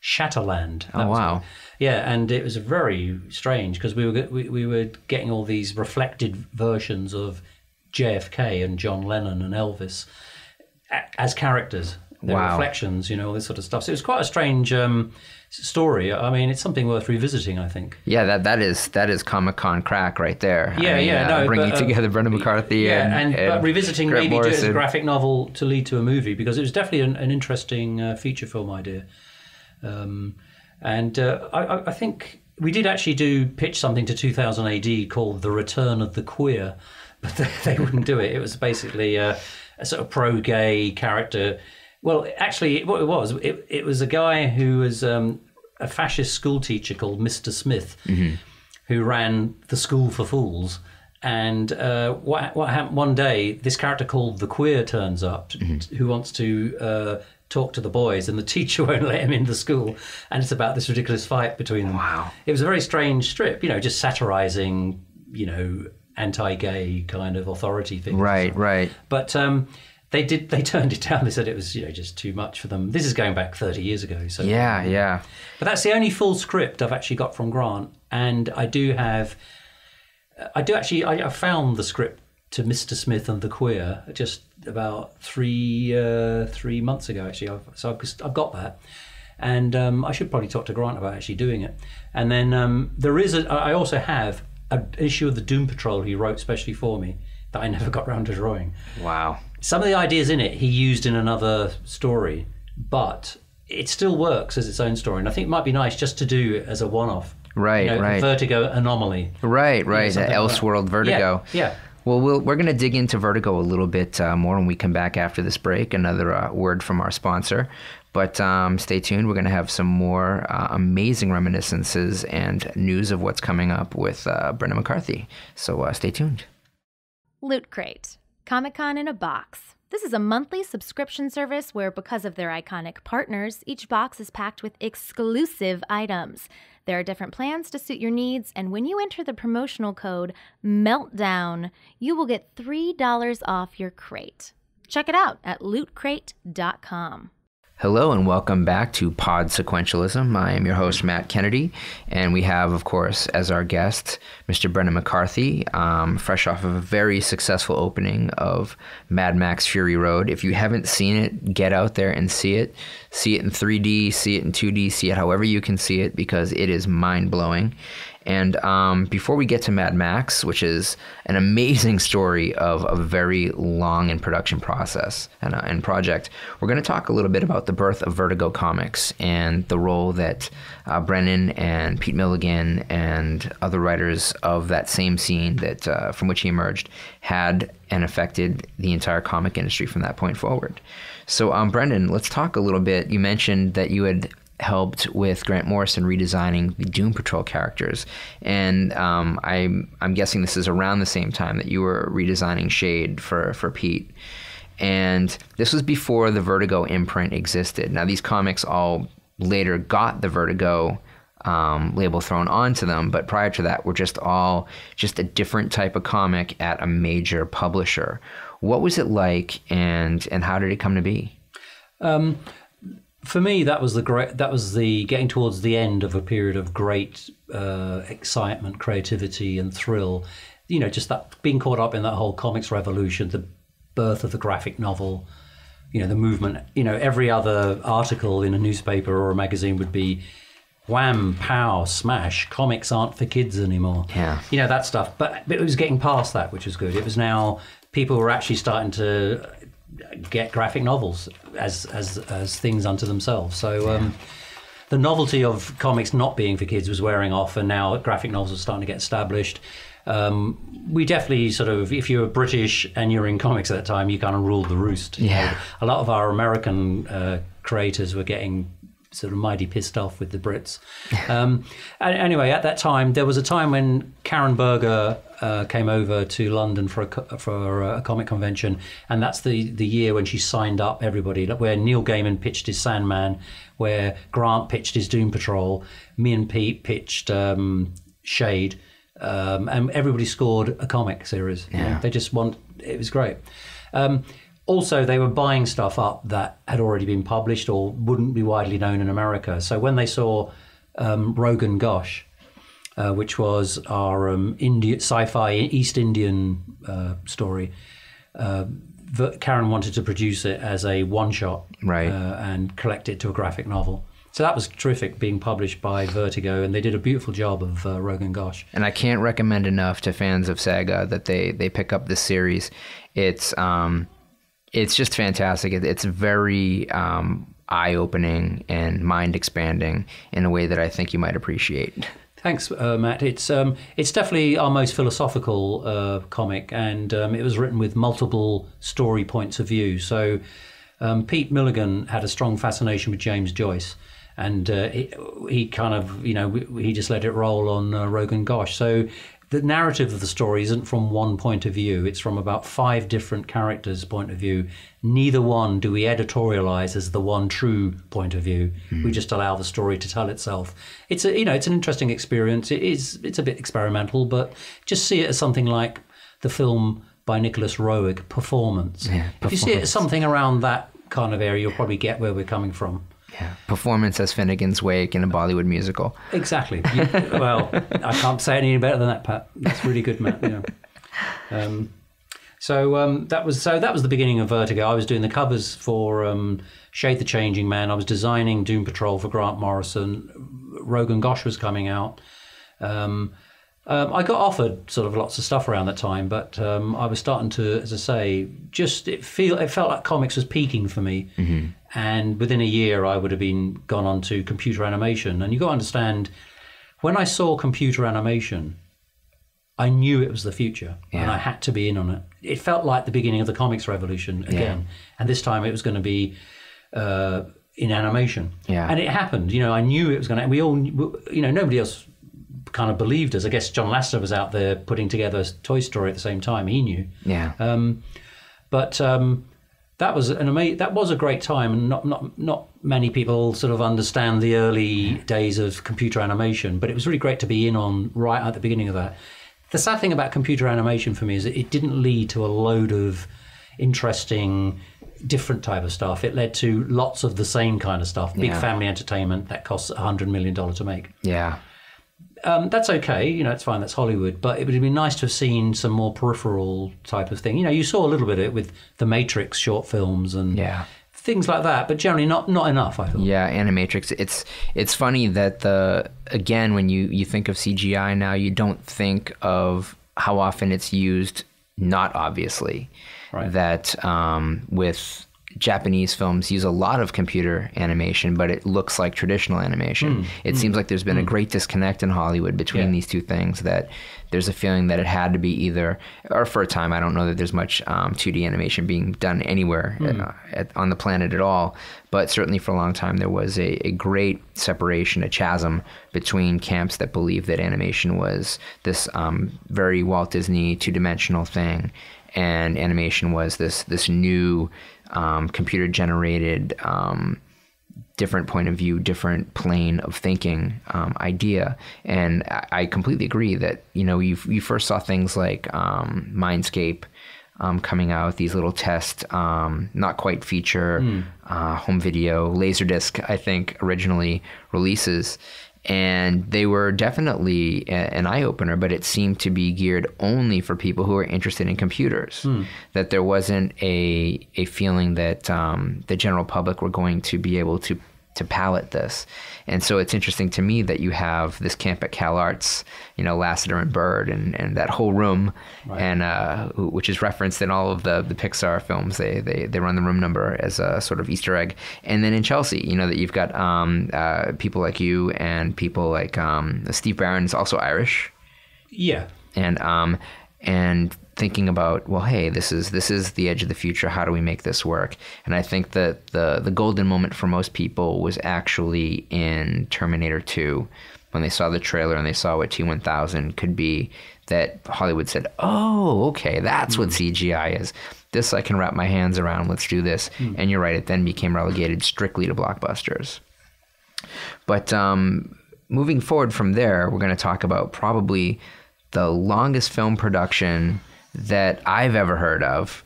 B: Shatterland.
A: Oh, wow.
B: Yeah, and it was very strange because we were getting all these reflected versions of JFK and John Lennon and Elvis as characters. Their reflections, all this sort of stuff. So it was quite a strange story. I mean, it's something worth revisiting, I think.
A: Yeah, that is Comic-Con crack right there.
B: Bringing
A: together Brendan McCarthy and
B: but revisiting
A: Grant
B: maybe do it as
A: Morrison.
B: a graphic novel to lead to a movie, because it was definitely an interesting feature film idea. I think we did actually pitch something to 2000 AD called The Return of the Queer, but they wouldn't do it. It was basically a sort of pro-gay character. Well, actually, what it was a guy who was a fascist school teacher called Mr. Smith, who ran the School for Fools. And what happened one day, this character called the Queer turns up, who wants to talk to the boys, and the teacher won't let him into school. And it's about this ridiculous fight between them.
A: Wow.
B: It was a very strange strip, just satirizing, anti-gay kind of authority things.
A: Right.
B: But they turned it down. They said it was, just too much for them. This is going back 30 years ago. So
A: Yeah.
B: But that's the only full script I've actually got from Grant. And I found the script to Mr. Smith and the Queer just about 3 months ago, actually. I've got that. And I should probably talk to Grant about actually doing it. And then I also have an issue of the Doom Patrol he wrote specially for me that I never got around to drawing.
A: Wow.
B: Some of the ideas in it he used in another story, but it still works as its own story. And I think it might be nice just to do it as a one-off.
A: Right.
B: Vertigo anomaly.
A: Right. Elseworld Vertigo.
B: Yeah.
A: Well, we're going to dig into Vertigo a little bit more when we come back after this break. Another word from our sponsor. But stay tuned. We're going to have some more amazing reminiscences and news of what's coming up with Brendan McCarthy. So stay tuned.
C: Loot Crate, Comic-Con in a box. This is a monthly subscription service where, because of their iconic partners, each box is packed with exclusive items. There are different plans to suit your needs, and when you enter the promotional code MELTDOWN, you will get $3 off your crate. Check it out at lootcrate.com.
A: Hello and welcome back to Pod Sequentialism. I am your host, Matt Kennedy, and we have, of course, as our guest, Mr. Brendan McCarthy, fresh off of a very successful opening of Mad Max Fury Road. If you haven't seen it, get out there and see it. See it in 3D, see it in 2D, see it however you can see it, because it is mind-blowing. And before we get to Mad Max, which is an amazing story of a very long in production process and project, we're going to talk a little bit about the birth of Vertigo Comics and the role that Brennan and Pete Milligan and other writers of that same scene that from which he emerged had and affected the entire comic industry from that point forward. So, Brendan, let's talk a little bit. You mentioned that you had helped with Grant Morrison redesigning the Doom Patrol characters, and I'm guessing this is around the same time that you were redesigning Shade for Pete. And this was before the Vertigo imprint existed. Now, these comics all later got the Vertigo label thrown onto them, but prior to that were just a different type of comic at a major publisher. What was it like, and how did it come to be?
B: For me, that was the getting towards the end of a period of great excitement, creativity, and thrill. Just that being caught up in that whole comics revolution, the birth of the graphic novel, the movement. Every other article in a newspaper or a magazine would be wham, pow, smash, comics aren't for kids anymore.
A: Yeah.
B: That stuff. But it was getting past that, which was good. It was now people were actually starting to get graphic novels as things unto themselves. So the novelty of comics not being for kids was wearing off, and now graphic novels are starting to get established. We definitely sort of, if you were British and you're in comics at that time, you kind of ruled the roost.
A: Yeah.
B: A lot of our American creators were getting sort of mighty pissed off with the Brits. Anyway, at that time, there was a time when Karen Berger came over to London for a comic convention, and that's the year when she signed up everybody, where Neil Gaiman pitched his Sandman, where Grant pitched his Doom Patrol, me and Pete pitched Shade, and everybody scored a comic series.
A: Yeah.
B: They just it was great. Also, they were buying stuff up that had already been published or wouldn't be widely known in America. So when they saw Rogan Gosh, which was our sci-fi East Indian story, Karen wanted to produce it as a one-shot,
A: right,
B: and collect it to a graphic novel. So that was terrific, being published by Vertigo, and they did a beautiful job of Rogan Gosh.
A: And I can't recommend enough to fans of Saga that they pick up this series. It's just fantastic. It's very eye-opening and mind-expanding in a way that I think you might appreciate.
B: Thanks, Matt. It's definitely our most philosophical comic, and it was written with multiple story points of view. So Pete Milligan had a strong fascination with James Joyce, and he kind of, he just let it roll on Rogan Gosh. So the narrative of the story isn't from one point of view. It's from about 5 different characters' point of view. Neither one do we editorialize as the one true point of view. We just allow the story to tell itself. It's it's an interesting experience. It's a bit experimental, but just see it as something like the film by Nicholas Roeg, Performance.
A: Yeah,
B: If you see it as something around that kind of area, you'll probably get where we're coming from.
A: Yeah, Performance as Finnegan's Wake in a Bollywood musical.
B: Exactly. Well, I can't say it any better than that, Pat. That's really good, Matt. So that was the beginning of Vertigo. I was doing the covers for Shade the Changing Man. I was designing Doom Patrol for Grant Morrison. Rogan Gosh was coming out. I got offered sort of lots of stuff around that time, but I was starting to, as I say, it felt like comics was peaking for me. Mm-hmm. And within a year, I would have gone on to computer animation. And you got to understand, when I saw computer animation, I knew it was the future, and I had to be in on it. It felt like the beginning of the comics revolution again, and this time it was going to be in animation. Yeah. And it happened. I knew it was going to. We all, nobody else kind of believed us. I guess John Lasseter was out there putting together Toy Story at the same time. He knew. Yeah. But that was a great time, and not many people sort of understand the early days of computer animation. But it was really great to be in on right at the beginning of that. The sad thing about computer animation for me is that it didn't lead to a load of interesting, different type of stuff. It led to lots of the same kind of stuff. Big family entertainment that costs $100 million to make. Yeah. That's okay, it's fine, that's Hollywood, but it would have been nice to have seen some more peripheral type of thing. You saw a little bit of it with the Matrix short films and things like that, but generally not enough, I thought. Yeah, Animatrix. It's funny that again, when you think of CGI now, you don't think of how often it's used, not obviously. Right. That with Japanese films use a lot of computer animation, but it looks like traditional animation. It seems like there's been a great disconnect in Hollywood between these two things, that there's a feeling that it had to be either, or for a time, I don't know that there's much 2D animation being done anywhere on the planet at all, but certainly for a long time there was a great separation, a chasm between camps that believed that animation was this very Walt Disney two-dimensional thing, and animation was this new computer-generated, different point of view, different plane of thinking idea. And I completely agree that, you first saw things like Mindscape coming out, these little test, not quite feature, home video, Laserdisc, I think, originally releases. And they were definitely an eye-opener, but it seemed to be geared only for people who are interested in computers, that there wasn't a feeling that the general public were going to be able to palate this. And so it's interesting to me that you have this camp at Cal Arts, Lasseter and Bird and that whole room, right. And which is referenced in all of the Pixar films. They run the room number as a sort of Easter egg. And then in Chelsea, that you've got people like you and people like Steve Barron is also Irish. Yeah. And
A: thinking about, well, hey, this is the edge of the future. How do we make this work? And I think that the golden moment for most people was actually in Terminator 2, when they saw the trailer and they saw what T-1000 could be, that Hollywood said, oh, okay, that's what CGI is. This I can wrap my hands around. Let's do this. And you're right, it then became relegated strictly to blockbusters. But moving forward from there, we're going to talk about probably the longest film production that I've ever heard of,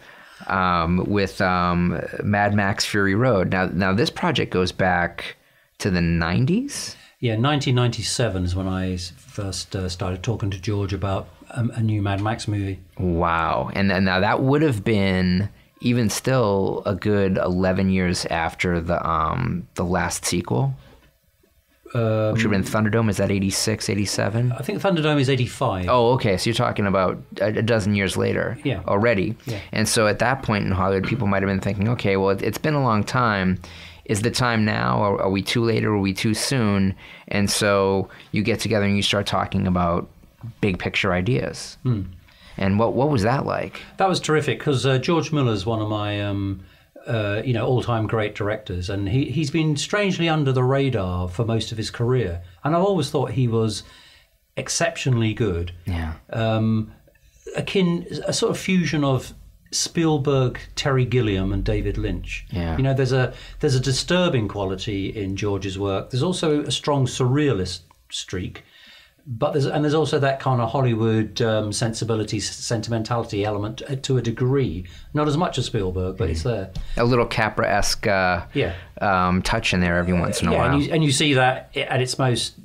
A: with Mad Max Fury Road. Now this project goes back to the 90s?
B: Yeah, 1997 is when I first started talking to George about a new Mad Max movie. Wow.
A: And now that would have been, even still, a good 11 years after the last sequel. Which would have been Thunderdome. Is that 86, 87?
B: I think Thunderdome is 85.
A: Oh, okay. So you're talking about a dozen years later already.
B: Yeah.
A: And so at that point in Hollywood, people might have been thinking, okay, well, it's been a long time. Is the time now? Are we too late or are we too soon? And so you get together and you start talking about big picture ideas. And what was that like?
B: That was terrific, because George Miller's one of my all-time great directors, and he's been strangely under the radar for most of his career. And I've always thought he was exceptionally good.
A: Yeah.
B: A sort of fusion of Spielberg, Terry Gilliam, and David Lynch.
A: Yeah.
B: You know, there's a disturbing quality in George's work. There's also a strong surrealist streak, but there's also that kind of Hollywood sensibility, sentimentality element to a degree. Not as much as Spielberg, but it's there.
A: A little Capra-esque touch in there every once in a while.
B: And you see that at its most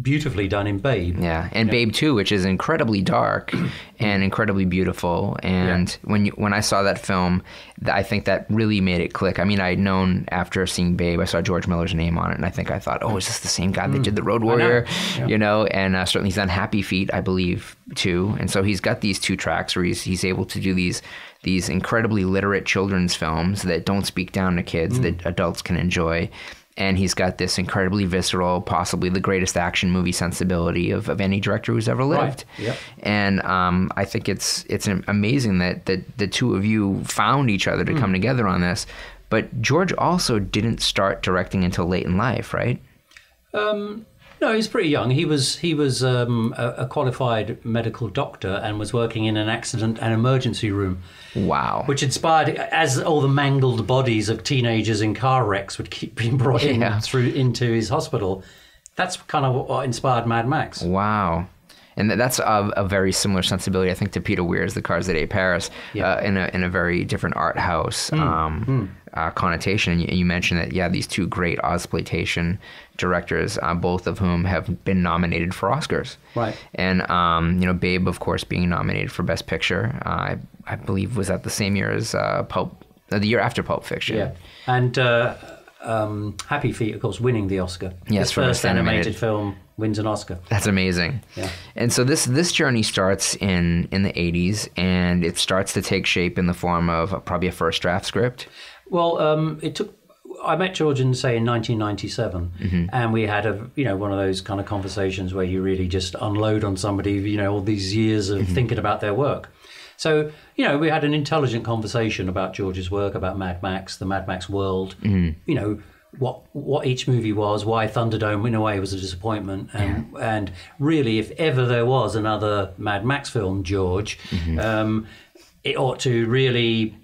B: beautifully done in Babe.
A: Yeah, and Babe 2, which is incredibly dark and incredibly beautiful. And when I saw that film, I think that really made it click. I mean, I had known after seeing Babe, I saw George Miller's name on it, and I thought, oh, is this the same guy that did The Road Warrior? You know, and certainly he's done Happy Feet, I believe, too. And so he's got these 2 tracks where he's able to do these incredibly literate children's films that don't speak down to kids, that adults can enjoy. And he's got this incredibly visceral, possibly the greatest action movie sensibility of any director who's ever lived.
B: Right. Yep.
A: And I think it's amazing that the two of you found each other to come together on this. But George also didn't start directing until late in life, right?
B: No, he's pretty young. He was a qualified medical doctor and was working in an accident and emergency room.
A: Wow.
B: Which inspired, as all the mangled bodies of teenagers in car wrecks would keep being brought into his hospital. That's kind of what inspired Mad Max.
A: Wow. And that's a very similar sensibility, I think, to Peter Weir's The Cars That Ate Paris, in a very different art house connotation. And you mentioned that, these 2 great Ozploitation directors, both of whom have been nominated for Oscars.
B: Right.
A: And, Babe, of course, being nominated for Best Picture, I believe was that the same year as the year after Pulp Fiction.
B: Yeah. And Happy Feet, of course, winning the Oscar.
A: Yes,
B: his first animated film wins an Oscar.
A: That's amazing.
B: Yeah.
A: And so this journey starts in the 80s, and it starts to take shape in the form of probably a first draft script.
B: Well, I met George in 1997, and we had one of those kind of conversations where you really just unload on somebody, all these years of thinking about their work. So, we had an intelligent conversation about George's work, about Mad Max, the Mad Max world, what each movie was, why Thunderdome in a way was a disappointment, and really, if ever there was another Mad Max film, George, it ought to really,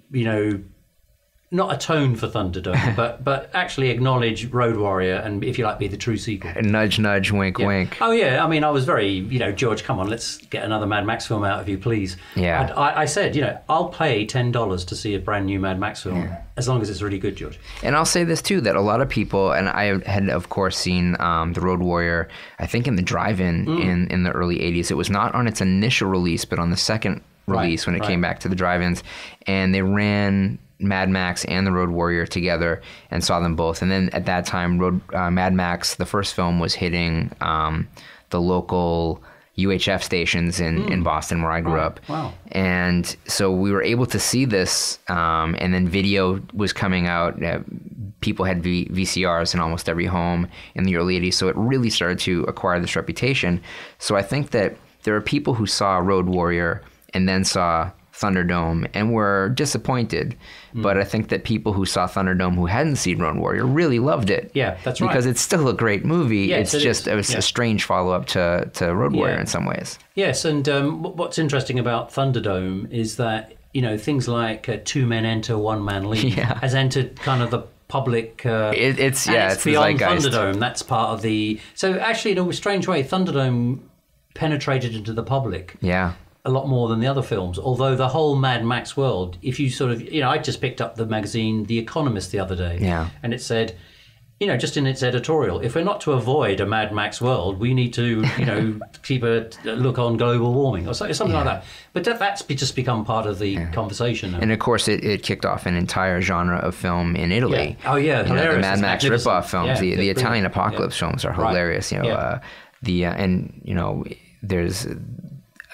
B: not atone for Thunderdome, but actually acknowledge Road Warrior and, if you like, be the true sequel.
A: Nudge, nudge, wink, wink.
B: Oh, yeah. I mean, I was very, George, come on, let's get another Mad Max film out of you, please.
A: Yeah.
B: I said, I'll pay $10 to see a brand new Mad Max film, as long as it's really good, George.
A: And I'll say this, too, that a lot of people, and I had, of course, seen The Road Warrior, I think in the drive-in in the early 80s. It was not on its initial release, but on the second release when it came back to the drive-ins. And they ran Mad Max and The Road Warrior together and saw them both. And then at that time, Mad Max, the first film, was hitting the local UHF stations in Boston, where I grew up.
B: Wow.
A: And so we were able to see this, and then video was coming out. People had VCRs in almost every home in the early 80s, so it really started to acquire this reputation. So I think that there are people who saw Road Warrior and then saw Thunderdome and were disappointed. But I think that people who saw Thunderdome who hadn't seen Road Warrior really loved it.
B: Yeah, that's right.
A: Because it's still a great movie.
B: Yes,
A: it was a strange follow-up to Road Warrior in some ways.
B: Yes, and what's interesting about Thunderdome is that, things like Two Men Enter, One Man Leave has entered kind of the public.
A: It's
B: beyond
A: zeitgeist.
B: Thunderdome. That's part of the. So actually, in a strange way, Thunderdome penetrated into the public.
A: Yeah.
B: A lot more than the other films. Although the whole Mad Max world, if you sort of, I just picked up the magazine The Economist the other day.
A: Yeah.
B: And it said, just in its editorial, if we're not to avoid a Mad Max world, we need to, keep a look on global warming or something like that. But that's just become part of the conversation now.
A: And of course, it kicked off an entire genre of film in Italy.
B: Yeah. Oh, yeah.
A: The Mad Max ripoff films, the Italian apocalypse films are hilarious. There's,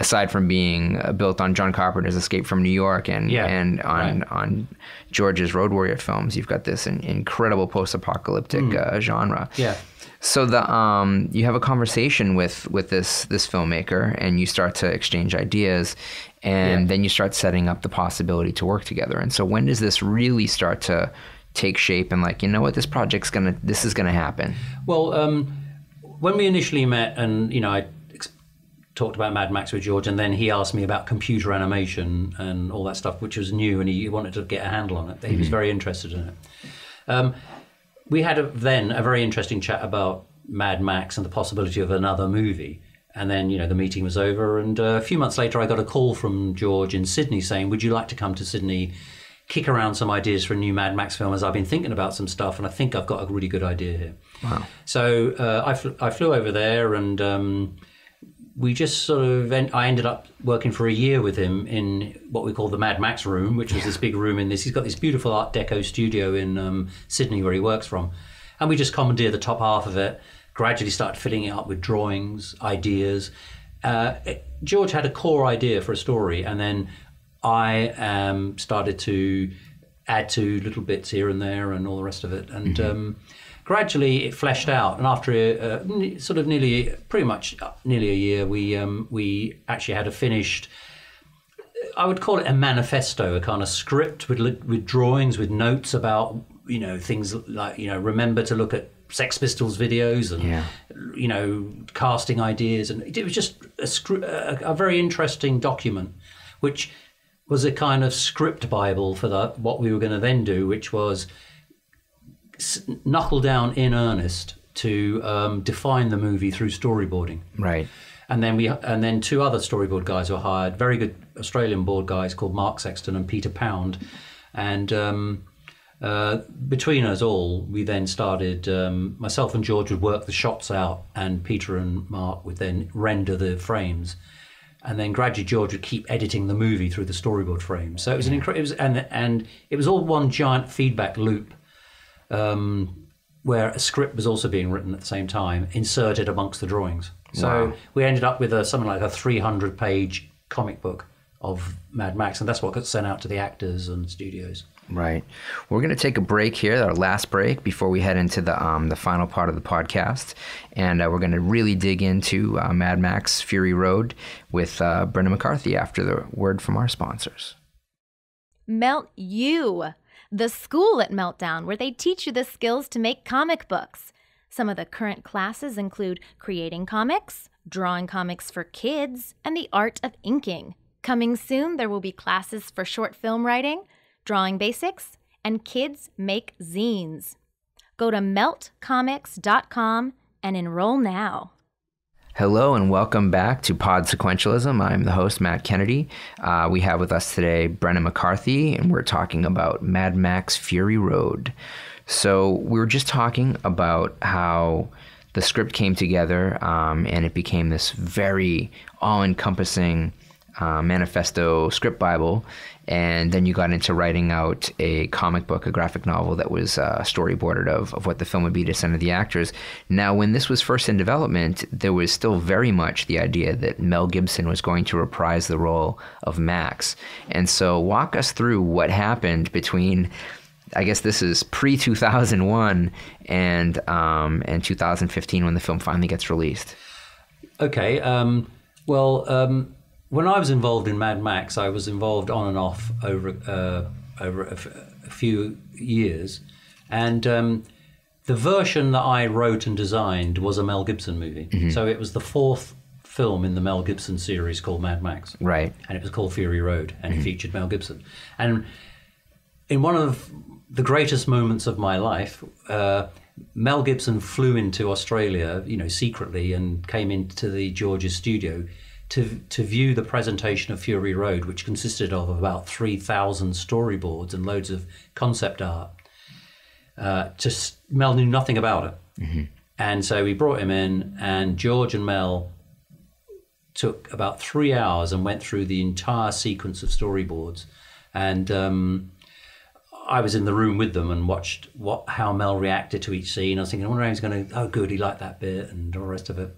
A: aside from being built on John Carpenter's Escape from New York and on George's Road Warrior films, you've got this incredible post-apocalyptic genre.
B: Yeah.
A: So you have a conversation with this filmmaker, and you start to exchange ideas, and then you start setting up the possibility to work together. And so when does this really start to take shape and what, this is gonna happen?
B: Well, when we initially met, and I talked about Mad Max with George, and then he asked me about computer animation and all that stuff, which was new, and he wanted to get a handle on it. He was very interested in it. We had a very interesting chat about Mad Max and the possibility of another movie. And then, the meeting was over, and a few months later I got a call from George in Sydney saying, would you like to come to Sydney, kick around some ideas for a new Mad Max film, as I've been thinking about some stuff, and I think I've got a really good idea here.
A: Wow.
B: So I flew over there, and we just sort of, I ended up working for a year with him in what we call the Mad Max room, which was this big room he's got this beautiful Art Deco studio in Sydney where he works from. And we just commandeered the top half of it, gradually started filling it up with drawings, ideas. George had a core idea for a story, and then I started to add to little bits here and there and all the rest of it. And gradually it fleshed out, and after nearly a year, we actually had a finished, I would call it a manifesto, a kind of script with drawings, with notes about things like remember to look at Sex Pistols videos and casting ideas, and it was just a very interesting document, which was a kind of script bible for what we were going to then do, which was knuckle down in earnest to define the movie through storyboarding.
A: Right.
B: And then two other storyboard guys were hired, very good Australian board guys called Mark Sexton and Peter Pound. And between us all, we then started, myself and George would work the shots out, and Peter and Mark would then render the frames. And then gradually George would keep editing the movie through the storyboard frames. So it was and it was all one giant feedback loop, where a script was also being written at the same time, inserted amongst the drawings. So we ended up with something like a 300-page comic book of Mad Max, and that's what got sent out to the actors and studios.
A: Right. We're going to take a break here, our last break, before we head into the final part of the podcast. And we're going to really dig into Mad Max Fury Road with Brendan McCarthy after the word from our sponsors.
C: Melt U, the school at Meltdown, where they teach you the skills to make comic books. Some of the current classes include creating comics, drawing comics for kids, and the art of inking. Coming soon, there will be classes for short film writing, drawing basics, and kids make zines. Go to meltcomics.com and enroll now.
A: Hello and welcome back to Pod Sequentialism. I'm the host, Matt Kennedy. We have with us today Brendan McCarthy, and we're talking about Mad Max Fury Road. So we were just talking about how the script came together and it became this very all-encompassing manifesto script bible, and then you got into writing out a comic book, a graphic novel that was storyboarded of what the film would be to send to the actors. Now, when this was first in development, there was still very much the idea that Mel Gibson was going to reprise the role of Max. And so walk us through what happened between, I guess this is pre-2001 and 2015 when the film finally gets released.
B: Okay, when I was involved in Mad Max, I was involved on and off over a few years, and the version that I wrote and designed was a Mel Gibson movie. So it was the 4th film in the Mel Gibson series called Mad Max.
A: Right.
B: And it was called Fury Road, and it featured Mel Gibson. And in one of the greatest moments of my life, Mel Gibson flew into Australia, secretly, and came into the George's studio to view the presentation of Fury Road, which consisted of about 3,000 storyboards and loads of concept art. Mel knew nothing about it. And so we brought him in, and George and Mel took about 3 hours and went through the entire sequence of storyboards. And I was in the room with them and watched how Mel reacted to each scene. I was thinking, I wonder how he's going to, oh good, he liked that bit, and all the rest of it.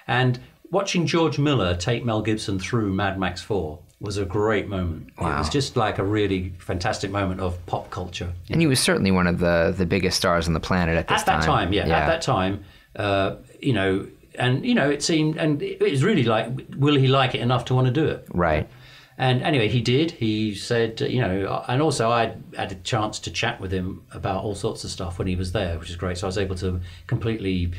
B: And watching George Miller take Mel Gibson through Mad Max 4 was a great moment.
A: Wow.
B: It was just like a really fantastic moment of pop culture.
A: And he was certainly one of the biggest stars on the planet at this time.
B: At that time, yeah. At that time, it seemed, and it was really like, will he like it enough to want to do it?
A: Right.
B: And anyway, he did. He said, and also I had a chance to chat with him about all sorts of stuff when he was there, which is great. So I was able to completely,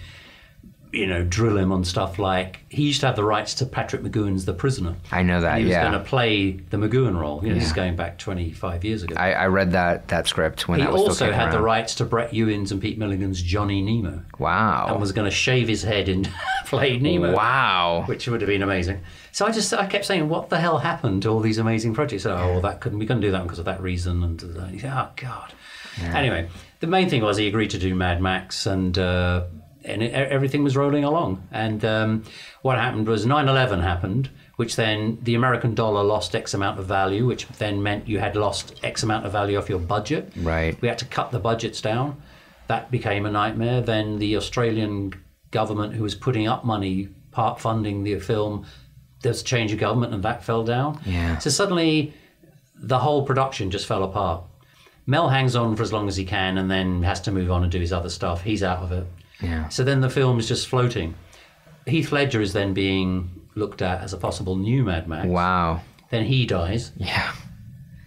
B: drill him on stuff like, he used to have the rights to Patrick McGowan's The Prisoner.
A: I know that,
B: and he was going to play the McGowan role. This is going back 25 years ago.
A: I read that script when that was still
B: He also
A: kicking
B: had the
A: around.
B: rights to Brett Ewan's and Pete Milligan's Johnny Nemo.
A: Wow.
B: And was going to shave his head and play Nemo.
A: Wow.
B: Which would have been amazing. So I kept saying, what the hell happened to all these amazing projects? We couldn't do that because of that reason. And he said, oh, God. Yeah. Anyway, the main thing was he agreed to do Mad Max, and everything was rolling along. And what happened was 9/11 happened, which then the American dollar lost X amount of value, which then meant you had lost X amount of value off your budget.
A: Right.
B: We had to cut the budgets down. That became a nightmare. Then the Australian government, who was putting up money, part funding the film, there's a change of government, and that fell down.
A: Yeah.
B: So suddenly the whole production just fell apart. Mel hangs on for as long as he can and then has to move on and do his other stuff. He's out of it.
A: Yeah.
B: So then the film is just floating. Heath Ledger is then being looked at as a possible new Mad Max.
A: Wow.
B: Then he dies.
A: Yeah.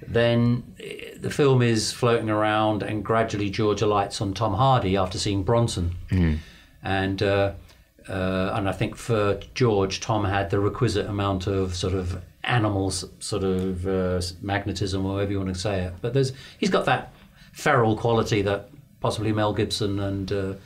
B: Then the film is floating around, and gradually George alights on Tom Hardy after seeing Bronson. And I think for George, Tom had the requisite amount of sort of animals, sort of magnetism, or however you want to say it. But he's got that feral quality that possibly Mel Gibson and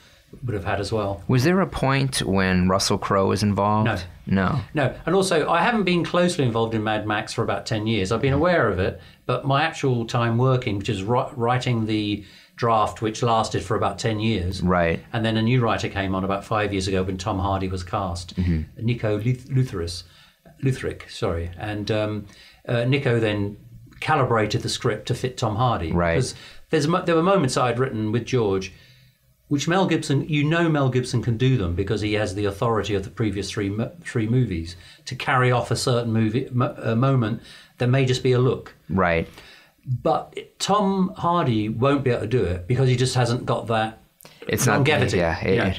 B: would have had as well.
A: Was there a point when Russell Crowe was involved? No.
B: And also, I haven't been closely involved in Mad Max for about 10 years. I've been aware of it, but my actual time working, which is writing the draft, which lasted for about 10 years.
A: Right.
B: And then a new writer came on about 5 years ago when Tom Hardy was cast, Nico Lutherick, sorry. And Nico then calibrated the script to fit Tom Hardy.
A: Right.
B: Because there were moments I'd written with George, which Mel Gibson, Mel Gibson can do them because he has the authority of the previous three movies to carry off a certain moment that may just be a look.
A: Right.
B: But Tom Hardy won't be able to do it because he just hasn't got that longevity.
A: The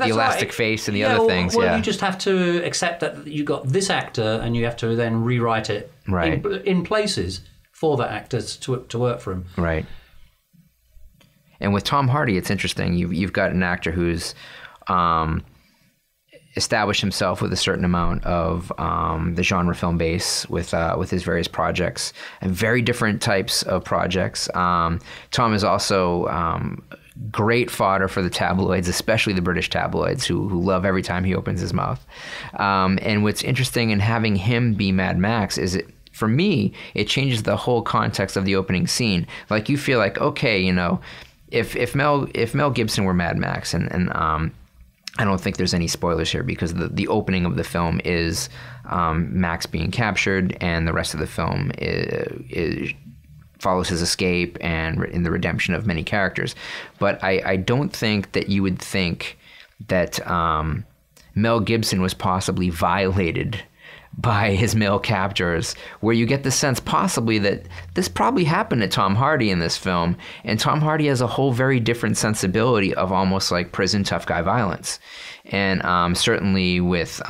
A: elastic face and the other things.
B: You just have to accept that you got this actor, and you have to then rewrite it in places for that actor to work for him. Right.
A: And with Tom Hardy, it's interesting. You've got an actor who's established himself with a certain amount of the genre film base with his various projects, and very different types of projects. Tom is also great fodder for the tabloids, especially the British tabloids, who love every time he opens his mouth. And what's interesting in having him be Mad Max is for me, it changes the whole context of the opening scene. Like, you feel like, okay, if Mel Gibson were Mad Max, and I don't think there's any spoilers here because the opening of the film is Max being captured, and the rest of the film is follows his escape and in the redemption of many characters. But I don't think that you would think that Mel Gibson was possibly violated by his male captors, where you get the sense possibly that this probably happened to Tom Hardy in this film, and Tom Hardy has a whole very different sensibility of almost like prison tough guy violence. And certainly with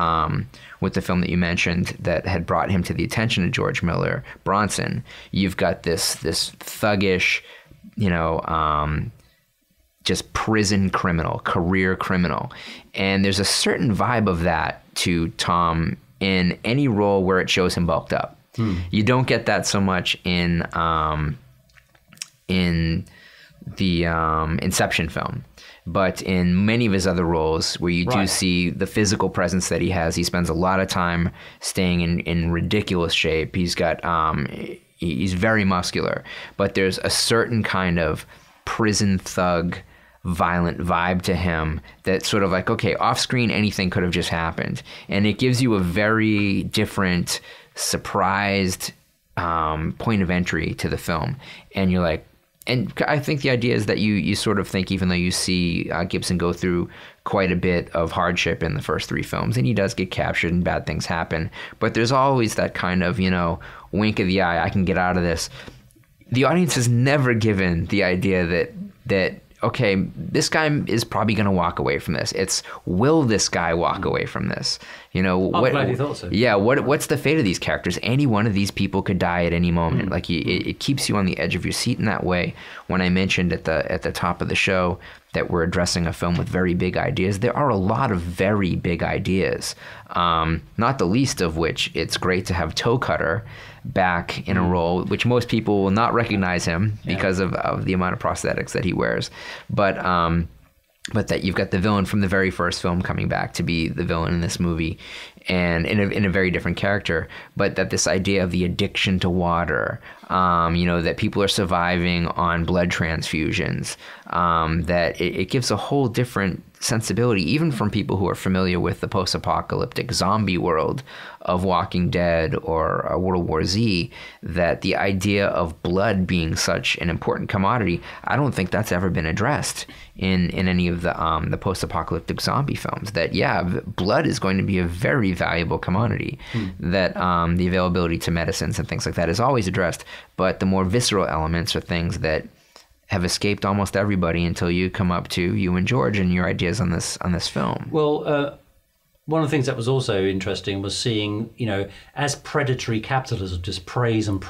A: with the film that you mentioned that had brought him to the attention of George Miller, Bronson. You've got this thuggish, just prison criminal, career criminal. And there's a certain vibe of that to Tom in any role where it shows him bulked up. You don't get that so much in the Inception film. But in many of his other roles where you do see the physical presence that he has, he spends a lot of time staying in ridiculous shape. He's got, he's very muscular, but there's a certain kind of prison thug, violent vibe to him that's sort of like, okay, off screen, anything could have just happened. And it gives you a very different, surprised point of entry to the film. And you're like, and I think the idea is that you sort of think, even though you see Gibson go through quite a bit of hardship in the first 3 films, and he does get captured and bad things happen, but there's always that kind of, wink of the eye, I can get out of this. The audience is never given the idea that okay, this guy is probably going to walk away from this. It's, will this guy walk away from this?
B: I'm glad you thought so.
A: Yeah, what's the fate of these characters? Any one of these people could die at any moment. Like it keeps you on the edge of your seat in that way. When I mentioned at the top of the show that we're addressing a film with very big ideas, there are a lot of very big ideas. Not the least of which, it's great to have Toe Cutter back in a role which most people will not recognize him because of the amount of prosthetics that he wears, but that you've got the villain from the very first film coming back to be the villain in this movie, and in a very different character, but that this idea of the addiction to water, that people are surviving on blood transfusions, that it gives a whole different sensibility, even from people who are familiar with the post-apocalyptic zombie world of Walking Dead or World War Z, that the idea of blood being such an important commodity, I don't think that's ever been addressed in any of the post-apocalyptic zombie films. That, blood is going to be a very valuable commodity, that the availability to medicines and things like that is always addressed, but the more visceral elements are things that have escaped almost everybody until you come up to you and George and your ideas on this film.
B: Well, one of the things that was also interesting was seeing, as predatory capitalism just preys on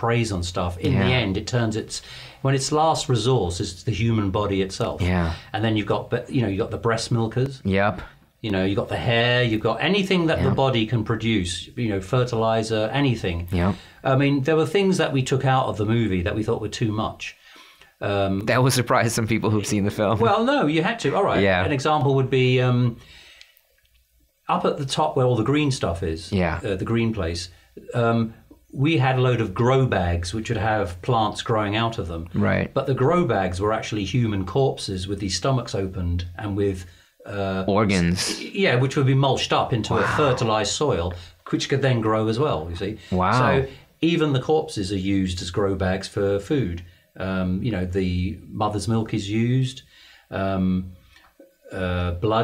B: stuff, in the end, it turns when its last resource is the human body itself. Yeah. And then you've got the breast milkers.
A: Yep.
B: You've got the hair, you've got anything that the body can produce, fertilizer, anything.
A: Yeah.
B: I mean, there were things that we took out of the movie that we thought were too much.
A: That will surprise some people who've seen the film.
B: Well, no, you had to. All right. Yeah. An example would be up at the top where all the green stuff is, the green place, we had a load of grow bags which would have plants growing out of them. Right. But the grow bags were actually human corpses with these stomachs opened and with...
A: organs.
B: Yeah, which would be mulched up into a fertilized soil, which could then grow as well, you see. Wow. So even the corpses are used as grow bags for food. The mother's milk is used. Blood,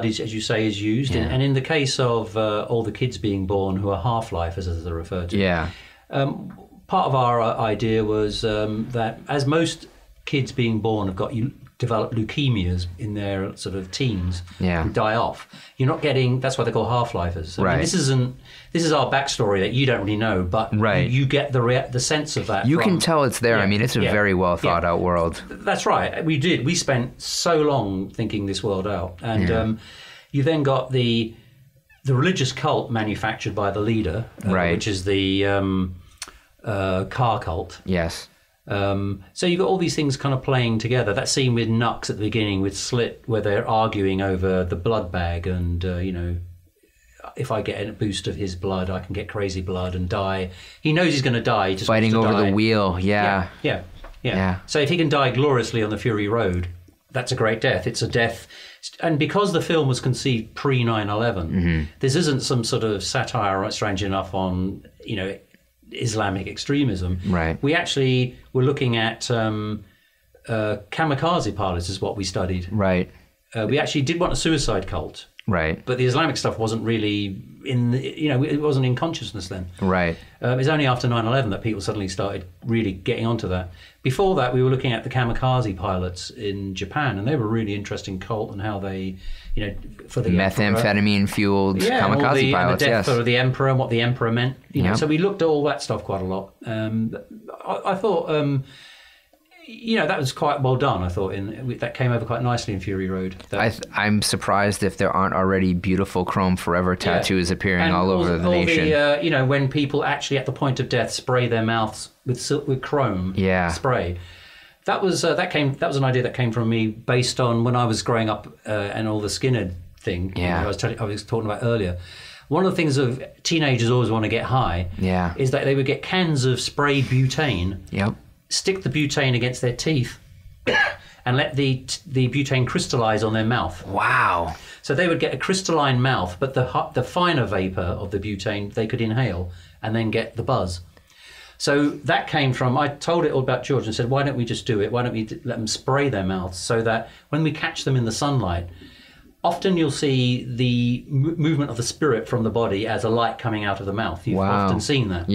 B: is, as you say, is used. And in the case of all the kids being born who are half-lifers, as they're referred to, part of our idea was that as most kids being born have developed leukemias in their sort of teens, who die off, you're not getting, that's why they're called half-lifers. I mean, this is our backstory that you don't really know, but you get the sense of that.
A: You can tell it's there. I mean, it's a very well thought out world.
B: That's right. We spent so long thinking this world out. And you then got the religious cult manufactured by the leader, which is the car cult. Yes. So you've got all these things kind of playing together. That scene with Nux at the beginning with Slit, where they're arguing over the blood bag and, if I get a boost of his blood, I can get crazy blood and die. He knows he's going to die. He just
A: fighting over the wheel, Yeah.
B: So if he can die gloriously on the Fury Road, that's a great death. It's a death. And because the film was conceived pre 9/11, this isn't some sort of satire, strange enough, on, Islamic extremism. Right. We actually were looking at kamikaze pilots is what we studied. Right. We actually did want a suicide cult.
A: Right.
B: But the Islamic stuff wasn't really it wasn't in consciousness then.
A: Right.
B: It was only after 9/11 that people suddenly started really getting onto that. Before that, we were looking at the kamikaze pilots in Japan, and they were a really interesting cult and how they, for the
A: methamphetamine-fueled kamikaze pilots,
B: and the
A: yes.
B: death of the emperor and what the emperor meant.
A: Yep.
B: So we looked at all that stuff quite a lot. I thought, that was quite well done. I thought that came over quite nicely in Fury Road.
A: I'm surprised if there aren't already beautiful Chrome Forever tattoos appearing all over the nation.
B: When people actually at the point of death spray their mouths with chrome spray. That was an idea that came from me based on when I was growing up and all the skinhead thing. I was talking about earlier. One of the things of teenagers always want to get high is that they would get cans of spray butane.
A: Yep. Stick
B: the butane against their teeth and let the butane crystallize on their mouth.
A: Wow.
B: So they would get a crystalline mouth, but the finer vapor of the butane they could inhale and then get the buzz. So that came from, I told it all about George and said, why don't we just do it? Why don't we let them spray their mouths so that when we catch them in the sunlight, often you'll see the movement of the spirit from the body as a light coming out of the mouth. You've often seen that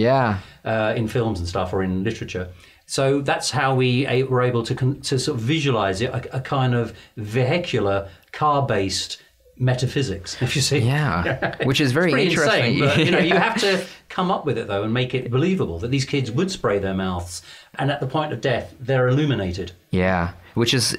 B: in films and stuff or in literature. So that's how we were able to sort of visualize it, a kind of vehicular, car-based metaphysics, if you see.
A: Yeah, which is very interesting.
B: Insane, but, you have to come up with it, though, and make it believable that these kids would spray their mouths, and at the point of death, they're illuminated.
A: Yeah, which is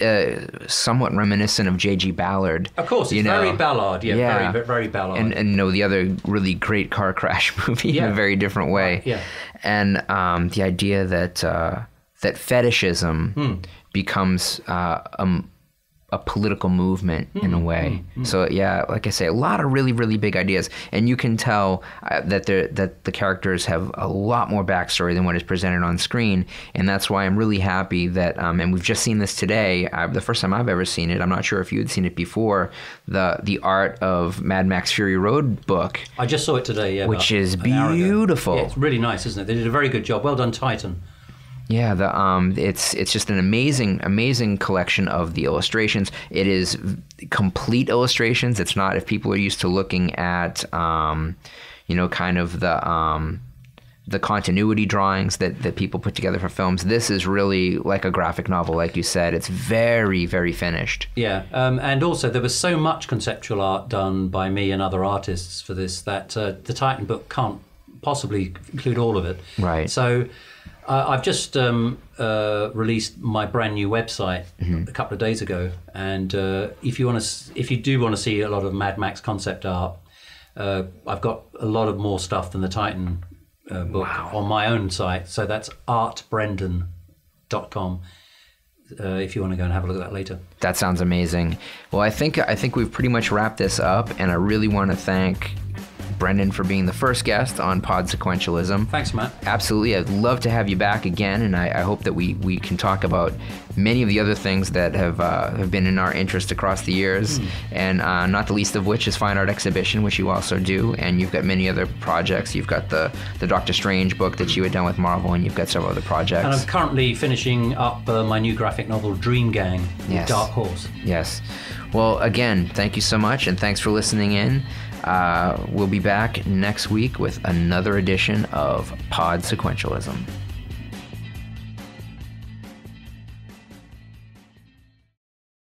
A: somewhat reminiscent of J.G. Ballard.
B: Of course, it's very Ballard, very, very Ballard.
A: And the other really great car crash movie in a very different way.
B: Yeah.
A: And the idea that fetishism becomes a political movement in a way. So like I say, a lot of really, really big ideas, and you can tell that the characters have a lot more backstory than what is presented on screen, and that's why I'm really happy that and we've just seen this today, the first time I've ever seen it. I'm not sure if you had seen it before. The Art of Mad Max Fury Road book.
B: I just saw it today,
A: which is beautiful.
B: Yeah, it's really nice, isn't it? They did a very good job. Well done, Titan.
A: Yeah, it's just an amazing collection of the illustrations. It is complete illustrations. It's not, if people are used to looking at kind of the continuity drawings that people put together for films. This is really like a graphic novel, like you said. It's very, very finished.
B: Yeah, and also there was so much conceptual art done by me and other artists for this that the Titan book can't possibly include all of it.
A: Right.
B: So I've just released my brand new website a couple of days ago, and if you do want to see a lot of Mad Max concept art, I've got a lot of more stuff than the Titan book on my own site. So that's artbrendan.com. If you want to go and have a look at that later.
A: That sounds amazing. Well, I think we've pretty much wrapped this up, and I really want to thank Brendan for being the first guest on Pod Sequentialism.
B: Thanks, Matt.
A: Absolutely. I'd love to have you back again, and I hope that we can talk about many of the other things that have been in our interest across the years, and not the least of which is Fine Art Exhibition, which you also do, and you've got many other projects. You've got the Doctor Strange book that you had done with Marvel, and you've got several other projects.
B: And I'm currently finishing up my new graphic novel, Dream Gang, with Dark Horse.
A: Yes. Well, again, thank you so much, and thanks for listening in. We'll be back next week with another edition of Pod Sequentialism.